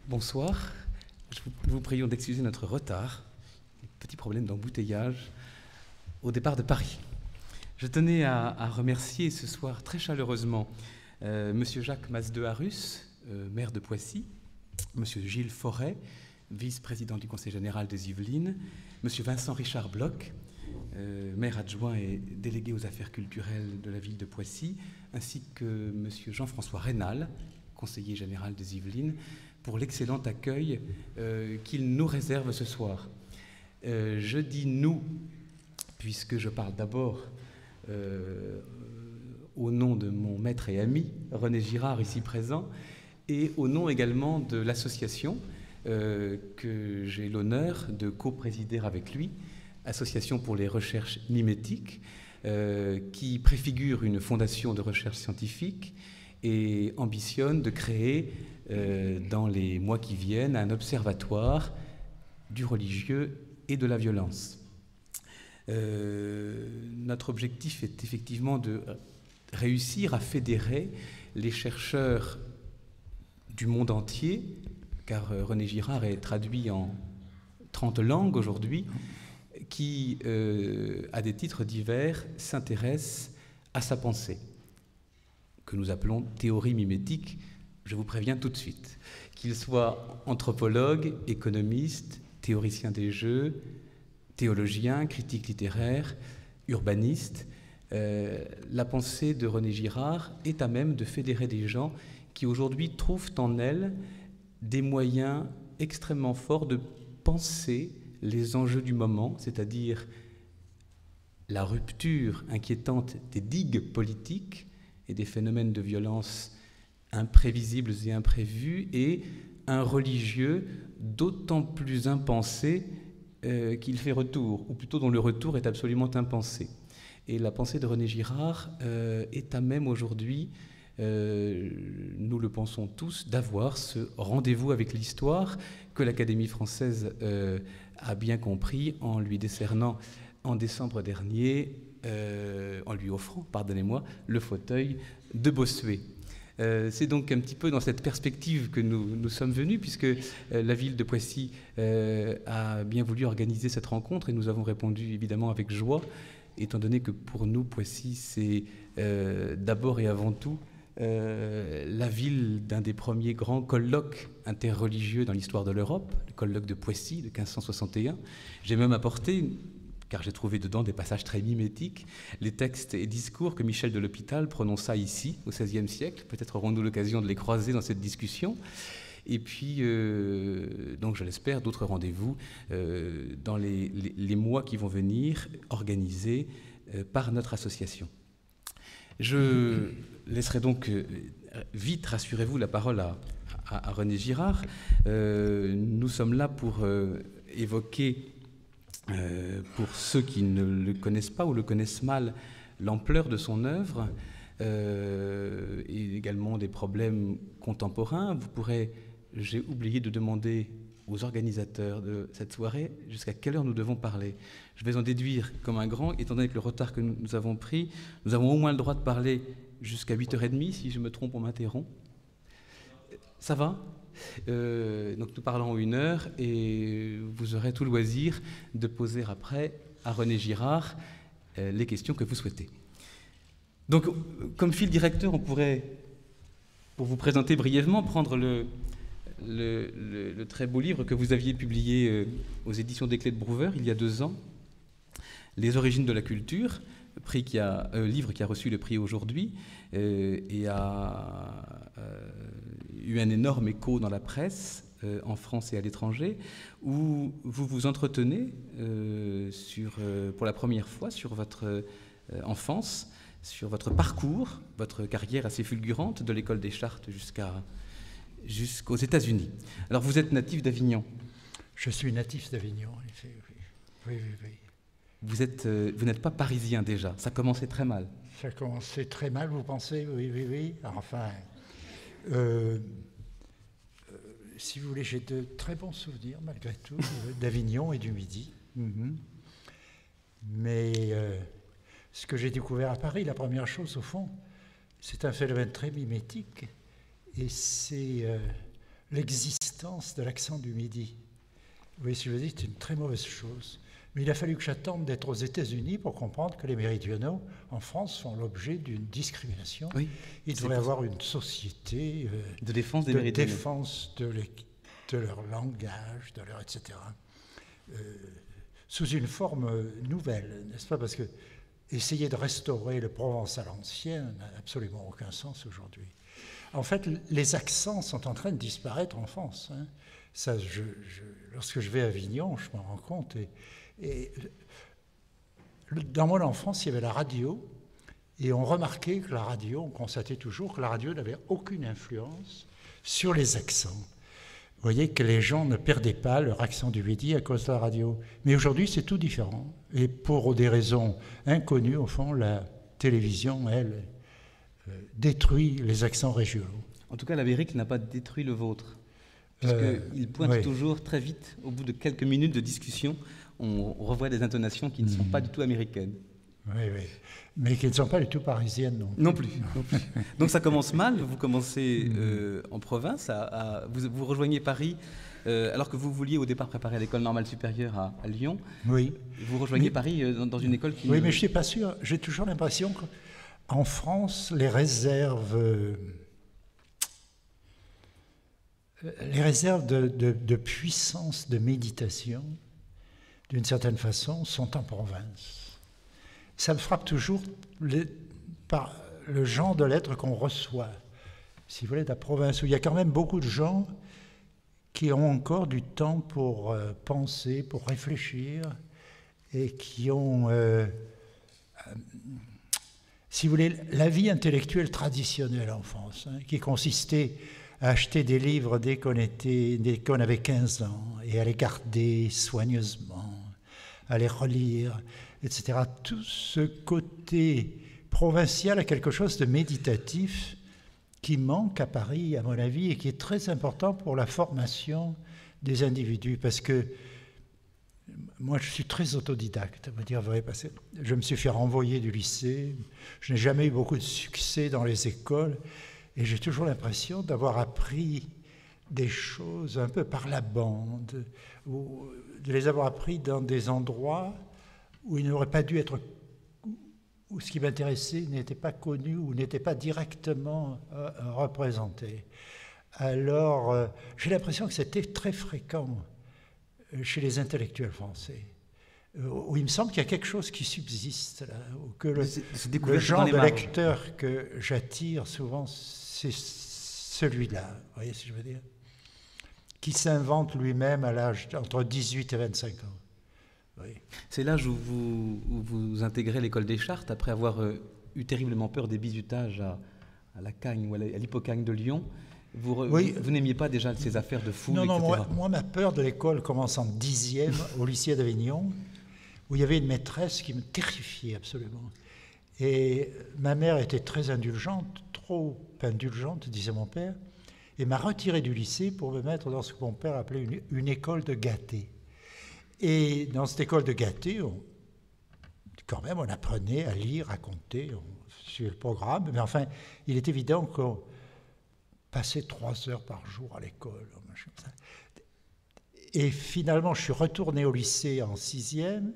Bonsoir. Nous vous prions d'excuser notre retard. Petit problème d'embouteillage au départ de Paris. Je tenais à remercier ce soir très chaleureusement Monsieur Jacques Masdeharus, maire de Poissy, Monsieur Gilles Forêt, vice-président du Conseil général des Yvelines, Monsieur Vincent Richard Bloch, maire adjoint et délégué aux affaires culturelles de la ville de Poissy, ainsi que Monsieur Jean-François Rénal, conseiller général des Yvelines, pour l'excellent accueil qu'il nous réserve ce soir. Je dis « nous » puisque je parle d'abord au nom de mon maître et ami, René Girard, ici présent, et au nom également de l'association que j'ai l'honneur de co-présider avec lui, Association pour les recherches mimétiques, qui préfigure une fondation de recherche scientifique et ambitionne de créer, dans les mois qui viennent, un observatoire du religieux et de la violence. Notre objectif est effectivement de réussir à fédérer les chercheurs du monde entier, car René Girard est traduit en 30 langues aujourd'hui, qui, à des titres divers, s'intéressent à sa pensée, que nous appelons théorie mimétique, je vous préviens tout de suite. Qu'il soit anthropologue, économiste, théoricien des jeux, théologien, critique littéraire, urbaniste, la pensée de René Girard est à même de fédérer des gens qui aujourd'hui trouvent en elle des moyens extrêmement forts de penser les enjeux du moment, c'est-à-dire la rupture inquiétante des digues politiques et des phénomènes de violence imprévisibles et imprévus, et un religieux d'autant plus impensé qu'il fait retour, ou plutôt dont le retour est absolument impensé. Et la pensée de René Girard est à même aujourd'hui, nous le pensons tous, d'avoir ce rendez-vous avec l'histoire que l'Académie française a bien compris en lui décernant en décembre dernier, en lui offrant, pardonnez-moi, le fauteuil de Bossuet. C'est donc un petit peu dans cette perspective que nous sommes venus, puisque la ville de Poissy a bien voulu organiser cette rencontre, et nous avons répondu évidemment avec joie, étant donné que pour nous, Poissy, c'est d'abord et avant tout la ville d'un des premiers grands colloques interreligieux dans l'histoire de l'Europe, le colloque de Poissy de 1561. J'ai même apporté, car j'ai trouvé dedans des passages très mimétiques, les textes et discours que Michel de l'Hôpital prononça ici, au XVIe siècle. Peut-être aurons-nous l'occasion de les croiser dans cette discussion. Et puis, donc je l'espère, d'autres rendez-vous dans les mois qui vont venir, organisés par notre association. Je laisserai donc vite, rassurez-vous, la parole à René Girard. Nous sommes là pour évoquer, pour ceux qui ne le connaissent pas ou le connaissent mal, l'ampleur de son œuvre et également des problèmes contemporains. Vous pourrez, j'ai oublié de demander aux organisateurs de cette soirée jusqu'à quelle heure nous devons parler. Je vais en déduire comme un grand, étant donné que le retard que nous avons pris, nous avons au moins le droit de parler jusqu'à 8h30, si je me trompe, on m'interrompt. Ça va ? Donc nous parlons 1 heure et vous aurez tout loisir de poser après à René Girard les questions que vous souhaitez. Donc, comme fil directeur, on pourrait, pour vous présenter brièvement, prendre le très beau livre que vous aviez publié aux éditions des Clés de Brouwer il y a 2 ans, Les origines de la culture, livre qui a reçu le prix aujourd'hui et a eu un énorme écho dans la presse en France et à l'étranger, où vous vous entretenez pour la première fois sur votre enfance, sur votre parcours, votre carrière assez fulgurante de l'école des Chartes jusqu'aux États-Unis. Alors vous êtes natif d'Avignon. Je suis natif d'Avignon, en effet, oui. Vous n'êtes pas parisien déjà, ça commençait très mal. Ça commençait très mal, vous pensez? Oui. Enfin, si vous voulez, j'ai de très bons souvenirs, malgré tout, d'Avignon et du Midi. Mais ce que j'ai découvert à Paris, la première chose, au fond, c'est un phénomène très mimétique, et c'est l'existence l'existence de l'accent du Midi. Vous voyez ce que je veux dire, c'est une très mauvaise chose. Mais il a fallu que j'attende d'être aux États-Unis pour comprendre que les méridionaux, en France, font l'objet d'une discrimination. Oui, il devrait y avoir une société de défense des méridionaux. Défense de leur langage, de leur etc. Sous une forme nouvelle, n'est-ce pas? Parce que essayer de restaurer le provençal ancien n'a absolument aucun sens aujourd'hui. En fait, les accents sont en train de disparaître en France. Hein. Ça, lorsque je vais à Avignon, je m'en rends compte. Et dans mon enfance, il y avait la radio, et on remarquait que la radio, on constatait toujours que la radio n'avait aucune influence sur les accents. Vous voyez que les gens ne perdaient pas leur accent du Midi à cause de la radio. Mais aujourd'hui, c'est tout différent. Et pour des raisons inconnues, au fond, la télévision, elle, détruit les accents régionaux. En tout cas, l'Amérique n'a pas détruit le vôtre. Puisqu'il pointe toujours très vite, au bout de quelques minutes de discussion, on revoit des intonations qui ne sont pas du tout américaines. Oui, oui. Mais qui ne sont pas du tout parisiennes non plus. Donc ça commence mal, vous commencez en province, vous rejoignez Paris, alors que vous vouliez au départ préparer l'école normale supérieure à Lyon. Oui. Vous rejoignez Paris dans une école qui... Oui, mais je ne suis pas sûr. J'ai toujours l'impression qu'en France, les réserves de puissance de méditation, d'une certaine façon, sont en province. Ça me frappe toujours par le genre de lettres qu'on reçoit, si vous voulez, de la province, où il y a quand même beaucoup de gens qui ont encore du temps pour penser, pour réfléchir, et qui ont, si vous voulez, la vie intellectuelle traditionnelle en France, hein, qui consistait à acheter des livres dès qu'on avait 15 ans, et à les garder soigneusement, à les relire, etc. Tout ce côté provincial a quelque chose de méditatif qui manque à Paris, à mon avis, et qui est très important pour la formation des individus. Parce que moi, je suis très autodidacte, à dire vrai, parce que je me suis fait renvoyer du lycée, je n'ai jamais eu beaucoup de succès dans les écoles, et j'ai toujours l'impression d'avoir appris des choses un peu par la bande, ou de les avoir appris dans des endroits où il n'aurait pas dû être, où ce qui m'intéressait n'était pas connu ou n'était pas directement représenté. Alors, j'ai l'impression que c'était très fréquent chez les intellectuels français, où il me semble qu'il y a quelque chose qui subsiste là, que le genre de lecteur que j'attire souvent, c'est celui-là, vous voyez ce que je veux dire, qui s'invente lui-même à l'âge entre 18 et 25 ans. Oui. C'est l'âge où vous intégrez l'école des Chartes, après avoir eu terriblement peur des bizutages à la Cagne ou à l'Hippocagne de Lyon. Vous n'aimiez pas déjà ces affaires de foule, non, etc. Moi, ma peur de l'école commence en 10e au lycée d'Avignon, où il y avait une maîtresse qui me terrifiait absolument. Et ma mère était très indulgente, trop indulgente, disait mon père, et m'a retiré du lycée pour me mettre dans ce que mon père appelait une école de gâtés. Et dans cette école de gâtés, quand même, on apprenait à lire, à compter, on suivait le programme, mais enfin, il est évident qu'on passait 3 heures par jour à l'école. Et finalement, je suis retourné au lycée en 6e,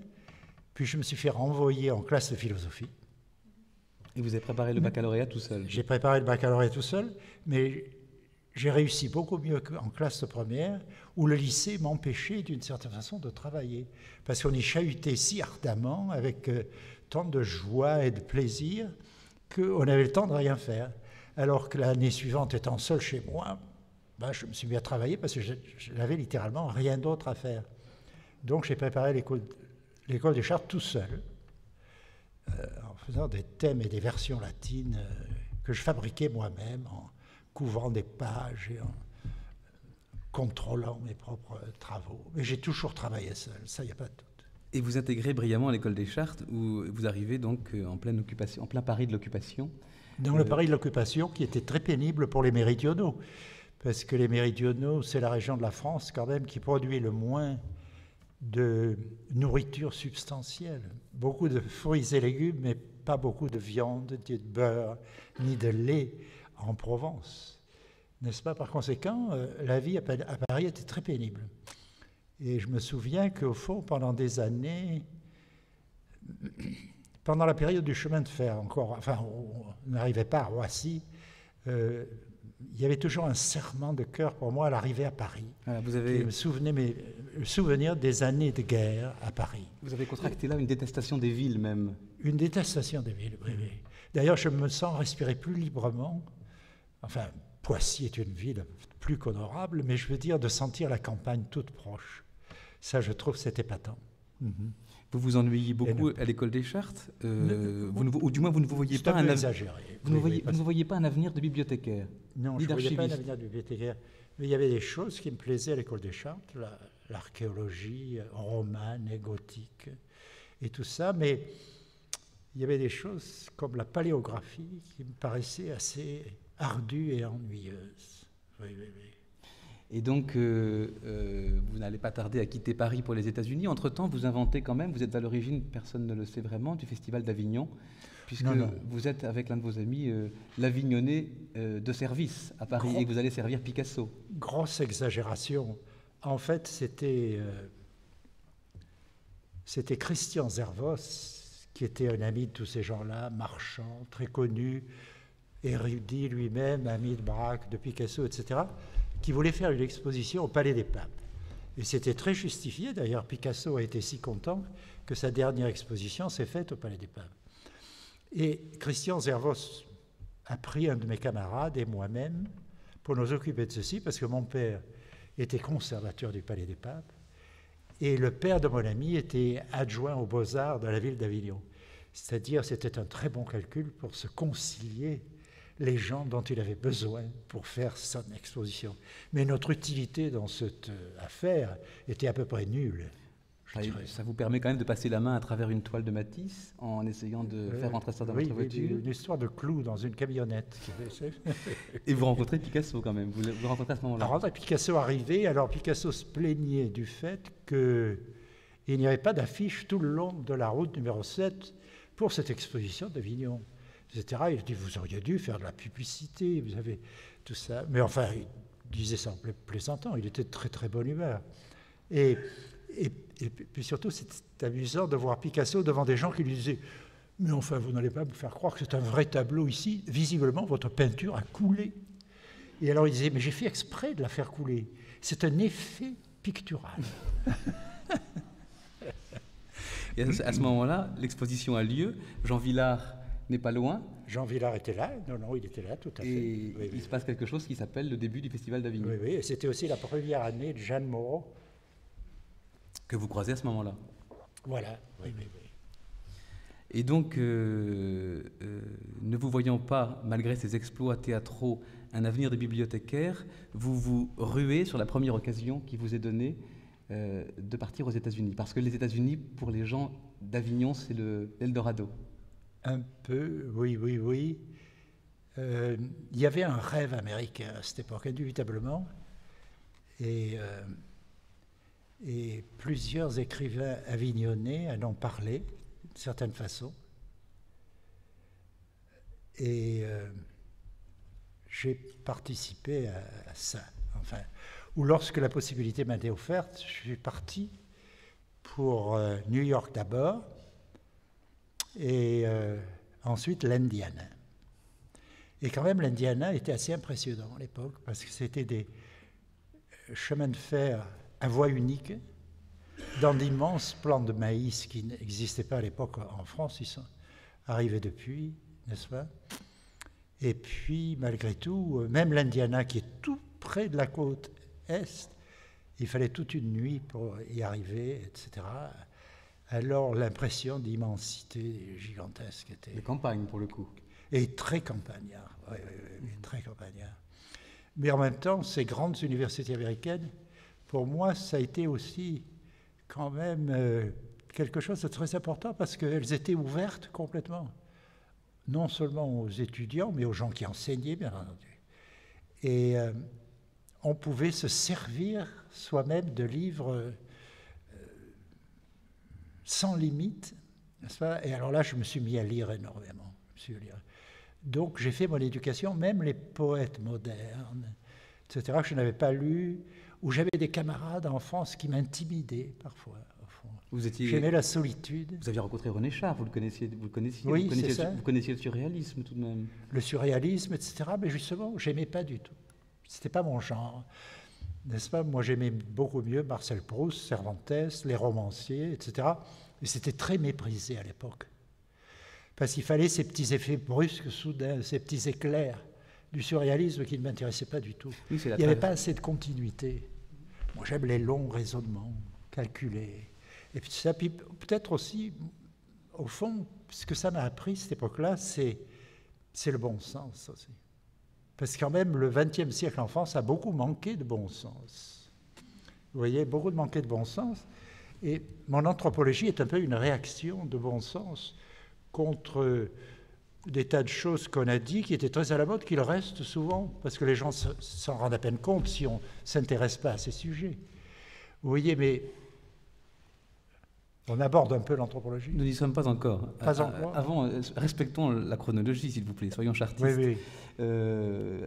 puis je me suis fait renvoyer en classe de philosophie. Et vous avez préparé le baccalauréat tout seul? J'ai préparé le baccalauréat tout seul, mais j'ai réussi beaucoup mieux qu'en classe de première, où le lycée m'empêchait d'une certaine façon de travailler, parce qu'on y chahutait si ardemment, avec tant de joie et de plaisir, qu'on avait le temps de rien faire. Alors que l'année suivante, étant seul chez moi, je me suis mis à travailler parce que je n'avais littéralement rien d'autre à faire. Donc j'ai préparé l'école des Chartes tout seul, en faisant des thèmes et des versions latines que je fabriquais moi-même, en couvrant des pages et en contrôlant mes propres travaux. Mais j'ai toujours travaillé seul, ça, il n'y a pas de doute. Et vous intégrez brillamment l'école des Chartes, où vous arrivez donc en pleine occupation, en plein Paris de l'occupation. Dans le Paris de l'occupation, qui était très pénible pour les méridionaux, parce que les méridionaux, c'est la région de la France quand même qui produit le moins de nourriture substantielle. Beaucoup de fruits et légumes, mais pas beaucoup de viande, de beurre, ni de lait en Provence. n'est-ce pas? Par conséquent, la vie à Paris était très pénible. Et je me souviens qu'au fond, pendant des années, pendant la période du chemin de fer, encore, enfin, on n'arrivait pas à Roissy, il y avait toujours un serrement de cœur pour moi à l'arrivée à Paris. Voilà, vous avez... me souvenir des années de guerre à Paris. Vous avez contracté là une détestation des villes même. Une détestation des villes, oui, oui. D'ailleurs, je me sens respirer plus librement. Enfin, Poissy est une ville plus qu'honorable, mais je veux dire de sentir la campagne toute proche. Ça, je trouve, c'est épatant. Vous vous ennuyez beaucoup à l'école des Chartes, ou du moins vous ne vous voyez pas un exagéré. Vous ne voyez pas un avenir de bibliothécaire. Non, je ne voyais pas un avenir de bibliothécaire. Mais il y avait des choses qui me plaisaient à l'école des Chartes, l'archéologie romane et gothique et tout ça, mais il y avait des choses comme la paléographie qui me paraissaient assez ardues et ennuyeuses. Oui, oui, oui. Et donc, vous n'allez pas tarder à quitter Paris pour les États-Unis. Entre-temps, vous inventez quand même, vous êtes à l'origine, personne ne le sait vraiment, du Festival d'Avignon, puisque vous êtes avec l'un de vos amis l'Avignonnais de service à Paris, et vous allez servir Picasso. Grosse exagération. En fait, c'était Christian Zervos, qui était un ami de tous ces gens-là, marchand, très connu, érudit lui-même, ami de Braque, de Picasso, etc., qui voulait faire une exposition au Palais des Papes. Et c'était très justifié, d'ailleurs Picasso a été si content que sa dernière exposition s'est faite au Palais des Papes. Et Christian Zervos a pris un de mes camarades et moi-même pour nous occuper de ceci, parce que mon père était conservateur du Palais des Papes, et le père de mon ami était adjoint aux Beaux-Arts de la ville d'Avignon. C'est-à-dire, c'était un très bon calcul pour se concilier les gens dont il avait besoin pour faire son exposition. Mais notre utilité dans cette affaire était à peu près nulle. Ça vous permet quand même de passer la main à travers une toile de Matisse en essayant de faire rentrer ça dans votre voiture. Oui, une histoire de clous dans une camionnette. Et vous rencontrez Picasso quand même, vous rencontrez à ce moment-là. Alors, Picasso arrivait, alors Picasso se plaignait du fait qu'il n'y avait pas d'affiche tout le long de la route numéro 7 pour cette exposition d'Avignon, etc. Il dit, vous auriez dû faire de la publicité, vous avez tout ça. Mais enfin, il disait ça en plaisantant, il était de très très bonne humeur. Et puis surtout, c'est amusant de voir Picasso devant des gens qui lui disaient « Mais enfin, vous n'allez pas me faire croire que c'est un vrai tableau ici. Visiblement, votre peinture a coulé. » Et alors il disait « Mais j'ai fait exprès de la faire couler. C'est un effet pictural. » Et à ce moment-là, l'exposition a lieu. Jean Vilar n'est pas loin. Jean Vilar était là. Non, il était là, tout à fait. Et il se passe quelque chose qui s'appelle le début du Festival d'Avignon. Oui, et c'était aussi la première année de Jeanne Moreau. Que vous croisez à ce moment-là. Voilà, oui. Et donc, ne vous voyant pas, malgré ces exploits théâtraux, un avenir de bibliothécaire, vous vous ruez sur la première occasion qui vous est donnée de partir aux États-Unis. Parce que les États-Unis, pour les gens d'Avignon, c'est l'Eldorado. Un peu, oui. Il y avait un rêve américain à cette époque, indubitablement. Et plusieurs écrivains avignonnais en ont parlé, d'une certaine façon. Et j'ai participé à ça. Enfin, ou lorsque la possibilité m'a été offerte, je suis parti pour New York d'abord, et ensuite l'Indiana. Et quand même, l'Indiana était assez impressionnant à l'époque, parce que c'était des chemins de fer à voie unique, dans d'immenses plants de maïs qui n'existaient pas à l'époque en France, ils sont arrivés depuis, n'est-ce pas? Et puis, malgré tout, même l'Indiana, qui est tout près de la côte Est, il fallait toute une nuit pour y arriver, etc. Alors, l'impression d'immensité gigantesque était... De campagne, pour le coup. Et très campagnard, oui, très campagnard. Mais en même temps, ces grandes universités américaines, pour moi, ça a été aussi quand même quelque chose de très important parce qu'elles étaient ouvertes complètement, non seulement aux étudiants, mais aux gens qui enseignaient, bien entendu. Et on pouvait se servir soi-même de livres sans limite, n'est-ce pas? Et alors là, je me suis mis à lire énormément. Donc j'ai fait mon éducation, même les poètes modernes, etc., que je n'avais pas lu, où j'avais des camarades en France qui m'intimidaient parfois. Au fond. J'aimais la solitude. Vous aviez rencontré René Char, vous le connaissiez, oui, c'est ça. Vous connaissiez le surréalisme tout de même. Le surréalisme, etc., mais justement, j'aimais pas du tout. C'était pas mon genre. N'est-ce pas? Moi, j'aimais beaucoup mieux Marcel Proust, Cervantes, les romanciers, etc. Et c'était très méprisé à l'époque. Parce qu'il fallait ces petits effets brusques, soudains, ces petits éclairs du surréalisme qui ne m'intéressaient pas du tout. Oui, il n'y avait pas assez de continuité. Moi, j'aime les longs raisonnements, calculés. Et puis ça, puis peut-être aussi, au fond, ce que ça m'a appris, cette époque-là, c'est le bon sens aussi. Parce que quand même, le XXe siècle en France a beaucoup manqué de bon sens. Vous voyez, beaucoup de manqué de bon sens. Et mon anthropologie est un peu une réaction de bon sens contre des tas de choses qu'on a dit qui étaient très à la mode, qui le restent souvent, parce que les gens s'en rendent à peine compte si on ne s'intéresse pas à ces sujets. Vous voyez, mais on aborde un peu l'anthropologie. Nous n'y sommes pas encore. Pas encore. Avant, respectons la chronologie, s'il vous plaît, soyons chartistes. Oui, oui.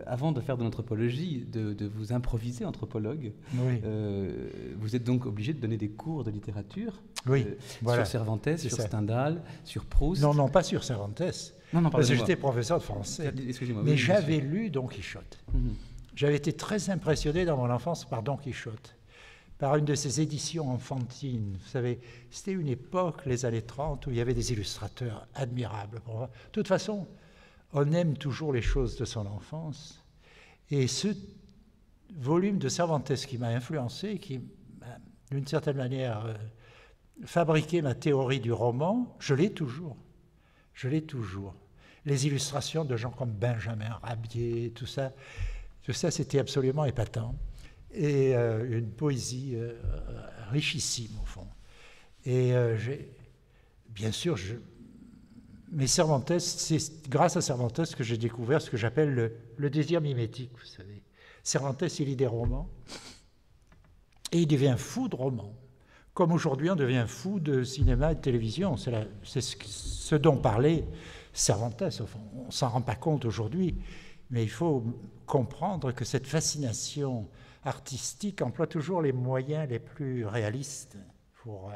Avant de faire de l'anthropologie, de vous improviser anthropologue, oui. Vous êtes donc obligé de donner des cours de littérature oui, voilà. sur Cervantes, sur Stendhal, sur Proust. Non, pas sur Cervantes. Non, parce que j'étais professeur de français. Excusez-moi. Mais j'avais lu Don Quichotte. J'avais été très impressionné dans mon enfance par Don Quichotte, par une de ces éditions enfantines. Vous savez, c'était une époque, les années 30, où il y avait des illustrateurs admirables. De toute façon, on aime toujours les choses de son enfance. Et ce volume de Cervantes qui m'a influencé, qui m'a, d'une certaine manière, fabriqué ma théorie du roman, je l'ai toujours. Je l'ai toujours. Les illustrations de gens comme Benjamin Rabier, tout ça c'était absolument épatant. Et une poésie richissime, au fond. Et bien sûr, mais Cervantes, c'est grâce à Cervantes que j'ai découvert ce que j'appelle le désir mimétique, vous savez. Cervantes, il lit des romans, et il devient fou de romans. Comme aujourd'hui, on devient fou de cinéma et de télévision. C'est ce dont parlait Cervantes, au fond. On ne s'en rend pas compte aujourd'hui, mais il faut comprendre que cette fascination artistique emploie toujours les moyens les plus réalistes pour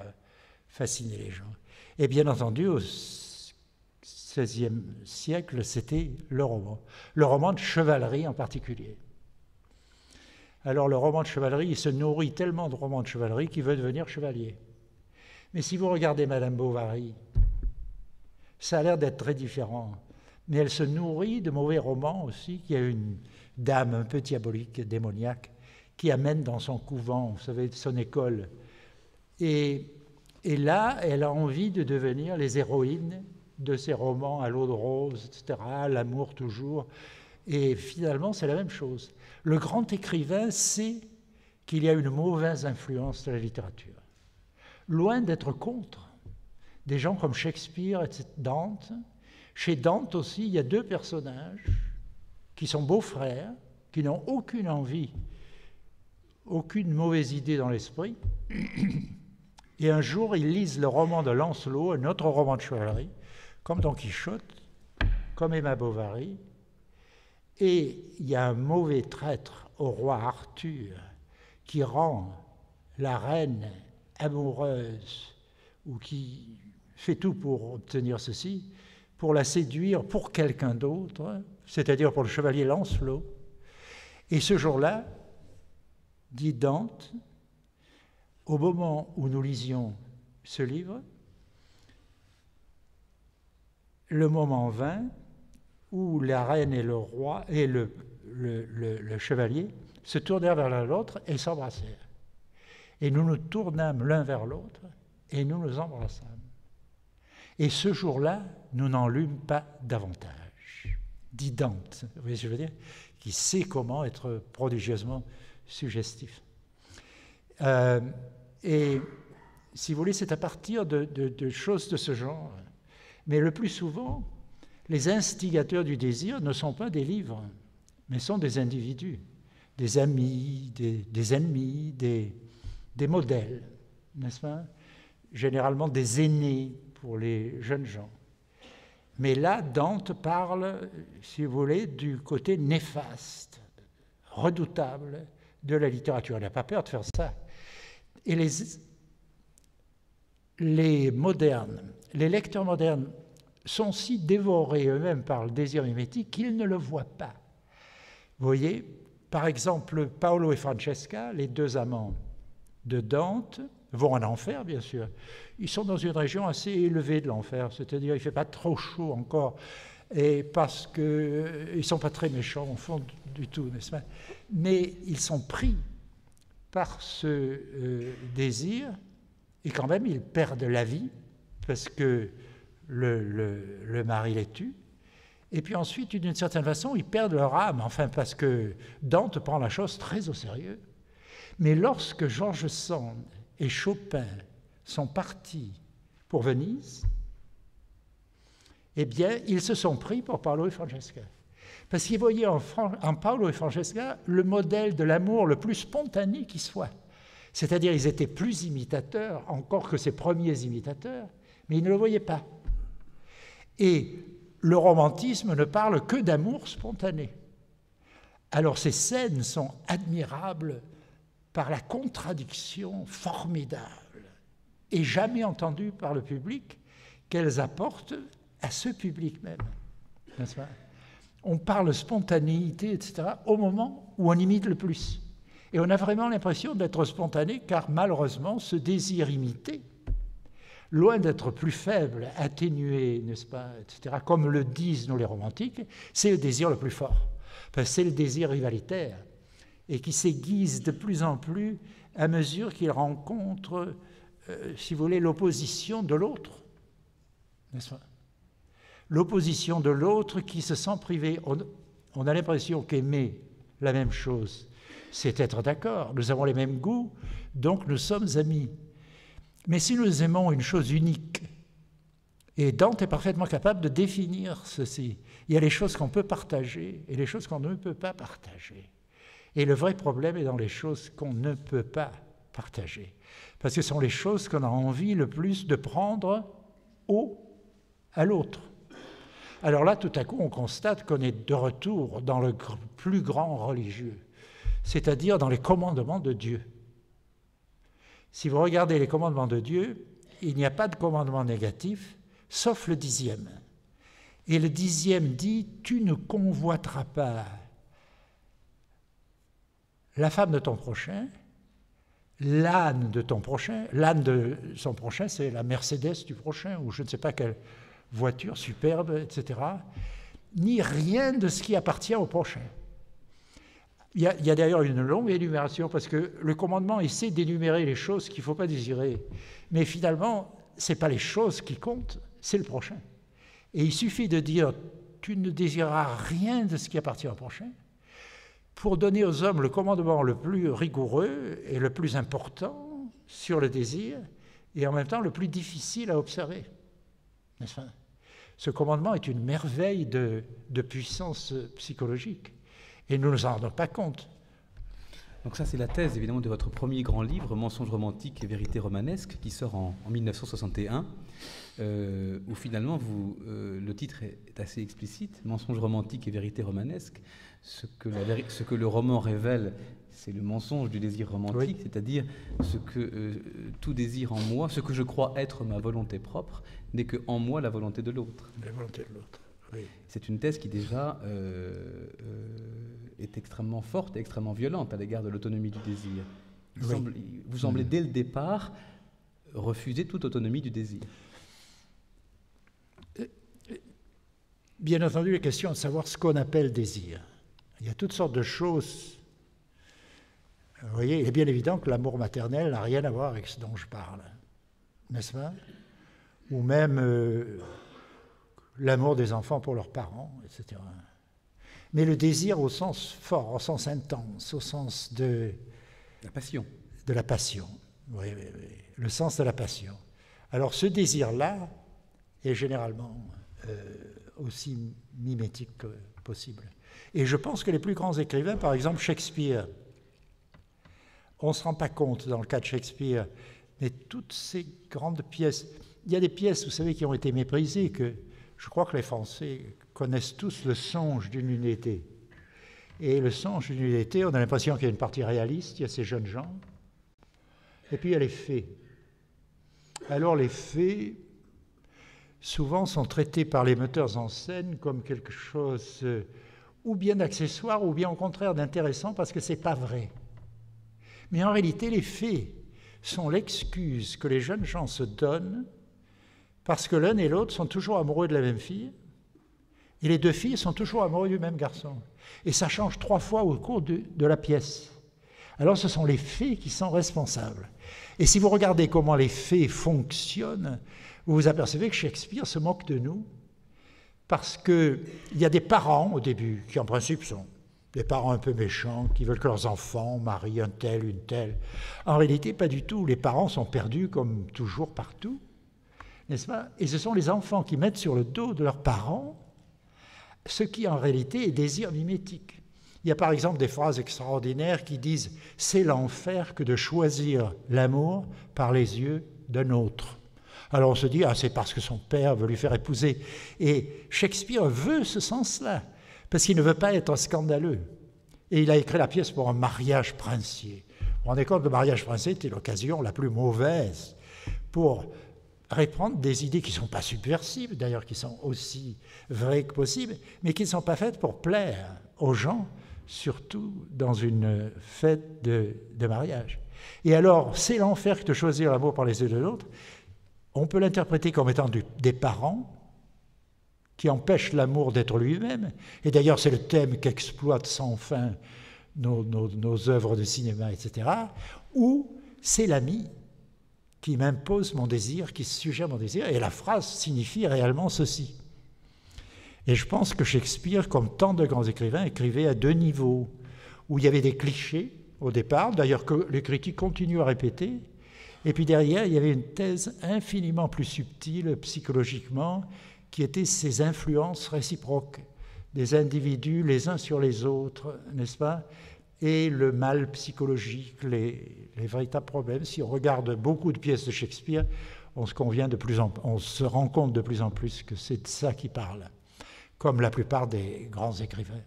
fasciner les gens. Et bien entendu, au XVIe siècle, c'était le roman de chevalerie en particulier. Alors le roman de chevalerie, il se nourrit tellement de romans de chevalerie qu'il veut devenir chevalier. Mais si vous regardez Madame Bovary, ça a l'air d'être très différent. Mais elle se nourrit de mauvais romans aussi. Il y a une dame un peu diabolique, démoniaque, qui amène dans son couvent, vous savez, son école. Et là, elle a envie de devenir les héroïnes de ces romans à l'eau de rose, etc., l'amour toujours. Et finalement, c'est la même chose. Le grand écrivain sait qu'il y a une mauvaise influence de la littérature. Loin d'être contre des gens comme Shakespeare et Dante. Chez Dante aussi, il y a deux personnages qui sont beaux-frères, qui n'ont aucune envie, aucune mauvaise idée dans l'esprit. Et un jour, ils lisent le roman de Lancelot, un autre roman de chevalerie, comme Don Quichotte, comme Emma Bovary. Et il y a un mauvais traître au roi Arthur qui rend la reine amoureuse ou qui fait tout pour obtenir ceci, pour la séduire pour quelqu'un d'autre, c'est-à-dire pour le chevalier Lancelot. Et ce jour-là, dit Dante, au moment où nous lisions ce livre, le moment vint où la reine et le roi et le chevalier se tournèrent vers l'autre et s'embrassèrent. Et nous nous tournâmes l'un vers l'autre et nous nous embrassâmes. Et ce jour-là, nous n'en lûmes pas davantage. Dit Dante, vous voyez ce que je veux dire, qui sait comment être prodigieusement suggestif. Et si vous voulez, c'est à partir de choses de ce genre. Mais le plus souvent, les instigateurs du désir ne sont pas des livres, mais sont des individus, des amis, des ennemis, des modèles, n'est-ce pas? Généralement des aînés pour les jeunes gens. Mais là, Dante parle, si vous voulez, du côté néfaste, redoutable de la littérature. Il n'a pas peur de faire ça. Et les modernes, les lecteurs modernes sont si dévorés eux-mêmes par le désir mimétique qu'ils ne le voient pas. Vous voyez, par exemple, Paolo et Francesca, les deux amants de Dante, vont en enfer, bien sûr. Ils sont dans une région assez élevée de l'enfer, c'est-à-dire il ne fait pas trop chaud encore, et parce qu'ils ne sont pas très méchants au fond du tout, n'est-ce pas? Mais ils sont pris par ce désir, et quand même ils perdent la vie, parce que le mari les tue. Et puis ensuite, d'une certaine façon, ils perdent leur âme, enfin parce que Dante prend la chose très au sérieux. Mais lorsque George Sand et Chopin sont partis pour Venise, eh bien, ils se sont pris pour Paolo et Francesca. Parce qu'ils voyaient en Paolo et Francesca le modèle de l'amour le plus spontané qui soit. C'est-à-dire, ils étaient plus imitateurs encore que ces premiers imitateurs, mais ils ne le voyaient pas. Et le romantisme ne parle que d'amour spontané. Alors ces scènes sont admirables par la contradiction formidable et jamais entendue par le public qu'elles apportent à ce public même. N'est-ce pas? On parle spontanéité, etc., au moment où on imite le plus. Et on a vraiment l'impression d'être spontané, car malheureusement, ce désir imité, loin d'être plus faible, atténué, n'est-ce pas, etc., comme le disent nous les romantiques, c'est le désir le plus fort. Parce que c'est le désir rivalitaire, et qui s'aiguise de plus en plus à mesure qu'il rencontre, si vous voulez, l'opposition de l'autre. N'est-ce pas? L'opposition de l'autre qui se sent privé. On a l'impression qu'aimer la même chose, c'est être d'accord. Nous avons les mêmes goûts, donc nous sommes amis. Mais si nous aimons une chose unique, et Dante est parfaitement capable de définir ceci, il y a les choses qu'on peut partager et les choses qu'on ne peut pas partager. Et le vrai problème est dans les choses qu'on ne peut pas partager. Parce que ce sont les choses qu'on a envie le plus de prendre à l'autre. Alors là, tout à coup, on constate qu'on est de retour dans le plus grand religieux, c'est-à-dire dans les commandements de Dieu. Si vous regardez les commandements de Dieu, il n'y a pas de commandement négatif, sauf le 10e. Et le 10e dit « Tu ne convoiteras pas la femme de ton prochain, l'âne de ton prochain. » L'âne de son prochain, c'est la Mercedes du prochain, ou je ne sais pas quelle voiture superbe, etc. Ni rien de ce qui appartient au prochain. Il y a d'ailleurs une longue énumération, parce que le commandement essaie d'énumérer les choses qu'il ne faut pas désirer. Mais finalement, ce n'est pas les choses qui comptent, c'est le prochain. Et il suffit de dire « tu ne désireras rien de ce qui appartient au prochain » pour donner aux hommes le commandement le plus rigoureux et le plus important sur le désir, et en même temps le plus difficile à observer. N'est-ce pas? Ce commandement est une merveille de puissance psychologique. Et nous ne nous en rendons pas compte. Donc ça, c'est la thèse, évidemment, de votre premier grand livre, Mensonges romantiques et vérités romanesques, qui sort en 1961, où finalement, le titre est assez explicite, Mensonges romantiques et vérités romanesques. Ce que le roman révèle, c'est le mensonge du désir romantique, oui. C'est-à-dire ce que tout désir en moi, ce que je crois être ma volonté propre, n'est que en moi la volonté de l'autre. La volonté de l'autre. Oui. C'est une thèse qui déjà est extrêmement forte et extrêmement violente à l'égard de l'autonomie du désir. Vous semblez dès le départ refuser toute autonomie du désir. Bien entendu, la question est de savoir ce qu'on appelle désir. Il y a toutes sortes de choses. Vous voyez, il est bien évident que l'amour maternel n'a rien à voir avec ce dont je parle, n'est-ce pas? Ou même l'amour des enfants pour leurs parents, etc. Mais le désir au sens fort, au sens intense, au sens de la passion. De la passion, oui, le sens de la passion. Alors ce désir-là est généralement aussi mimétique que possible. Et je pense que les plus grands écrivains, par exemple Shakespeare, on ne se rend pas compte dans le cas de Shakespeare, mais toutes ces grandes pièces, il y a des pièces, vous savez, qui ont été méprisées, que je crois que les Français connaissent tous le songe d'une nuit d'été. Et le songe d'une nuit d'été, on a l'impression qu'il y a une partie réaliste, il y a ces jeunes gens, et puis il y a les fées. Alors les fées, souvent, sont traités par les metteurs en scène comme quelque chose ou bien d'accessoire, ou bien au contraire d'intéressant, parce que ce n'est pas vrai. Mais en réalité, les fées sont l'excuse que les jeunes gens se donnent parce que l'un et l'autre sont toujours amoureux de la même fille, et les deux filles sont toujours amoureuses du même garçon. Et ça change 3 fois au cours de la pièce. Alors ce sont les fées qui sont responsables. Et si vous regardez comment les fées fonctionnent, vous vous apercevez que Shakespeare se moque de nous, parce qu'il y a des parents au début, qui en principe sont des parents un peu méchants, qui veulent que leurs enfants marient un tel, une telle. En réalité, pas du tout. Les parents sont perdus comme toujours partout, n'est-ce pas? Et ce sont les enfants qui mettent sur le dos de leurs parents ce qui en réalité est désir mimétique. Il y a par exemple des phrases extraordinaires qui disent « c'est l'enfer que de choisir l'amour par les yeux d'un autre ». Alors on se dit « ah, c'est parce que son père veut lui faire épouser ». Et Shakespeare veut ce sens-là, parce qu'il ne veut pas être scandaleux. Et il a écrit la pièce pour un mariage princier. Vous vous rendez compte, le mariage princier était l'occasion la plus mauvaise pour répandre des idées qui ne sont pas subversives, d'ailleurs qui sont aussi vraies que possibles, mais qui ne sont pas faites pour plaire aux gens, surtout dans une fête de mariage. Et alors, c'est l'enfer que de choisir l'amour par les yeux de l'autre. On peut l'interpréter comme étant des parents qui empêchent l'amour d'être lui-même. Et d'ailleurs, c'est le thème qu'exploitent sans fin nos œuvres de cinéma, etc. Ou c'est l'ami qui m'impose mon désir, qui suggère mon désir. Et la phrase signifie réellement ceci. Et je pense que Shakespeare, comme tant de grands écrivains, écrivait à 2 niveaux, où il y avait des clichés au départ, d'ailleurs que les critiques continuent à répéter, et puis derrière, il y avait une thèse infiniment plus subtile psychologiquement, qui était ces influences réciproques des individus les uns sur les autres, n'est-ce pas? Et le mal psychologique, les véritables problèmes. Si on regarde beaucoup de pièces de Shakespeare, on se rend compte de plus en plus que c'est de ça qu'il parle, comme la plupart des grands écrivains.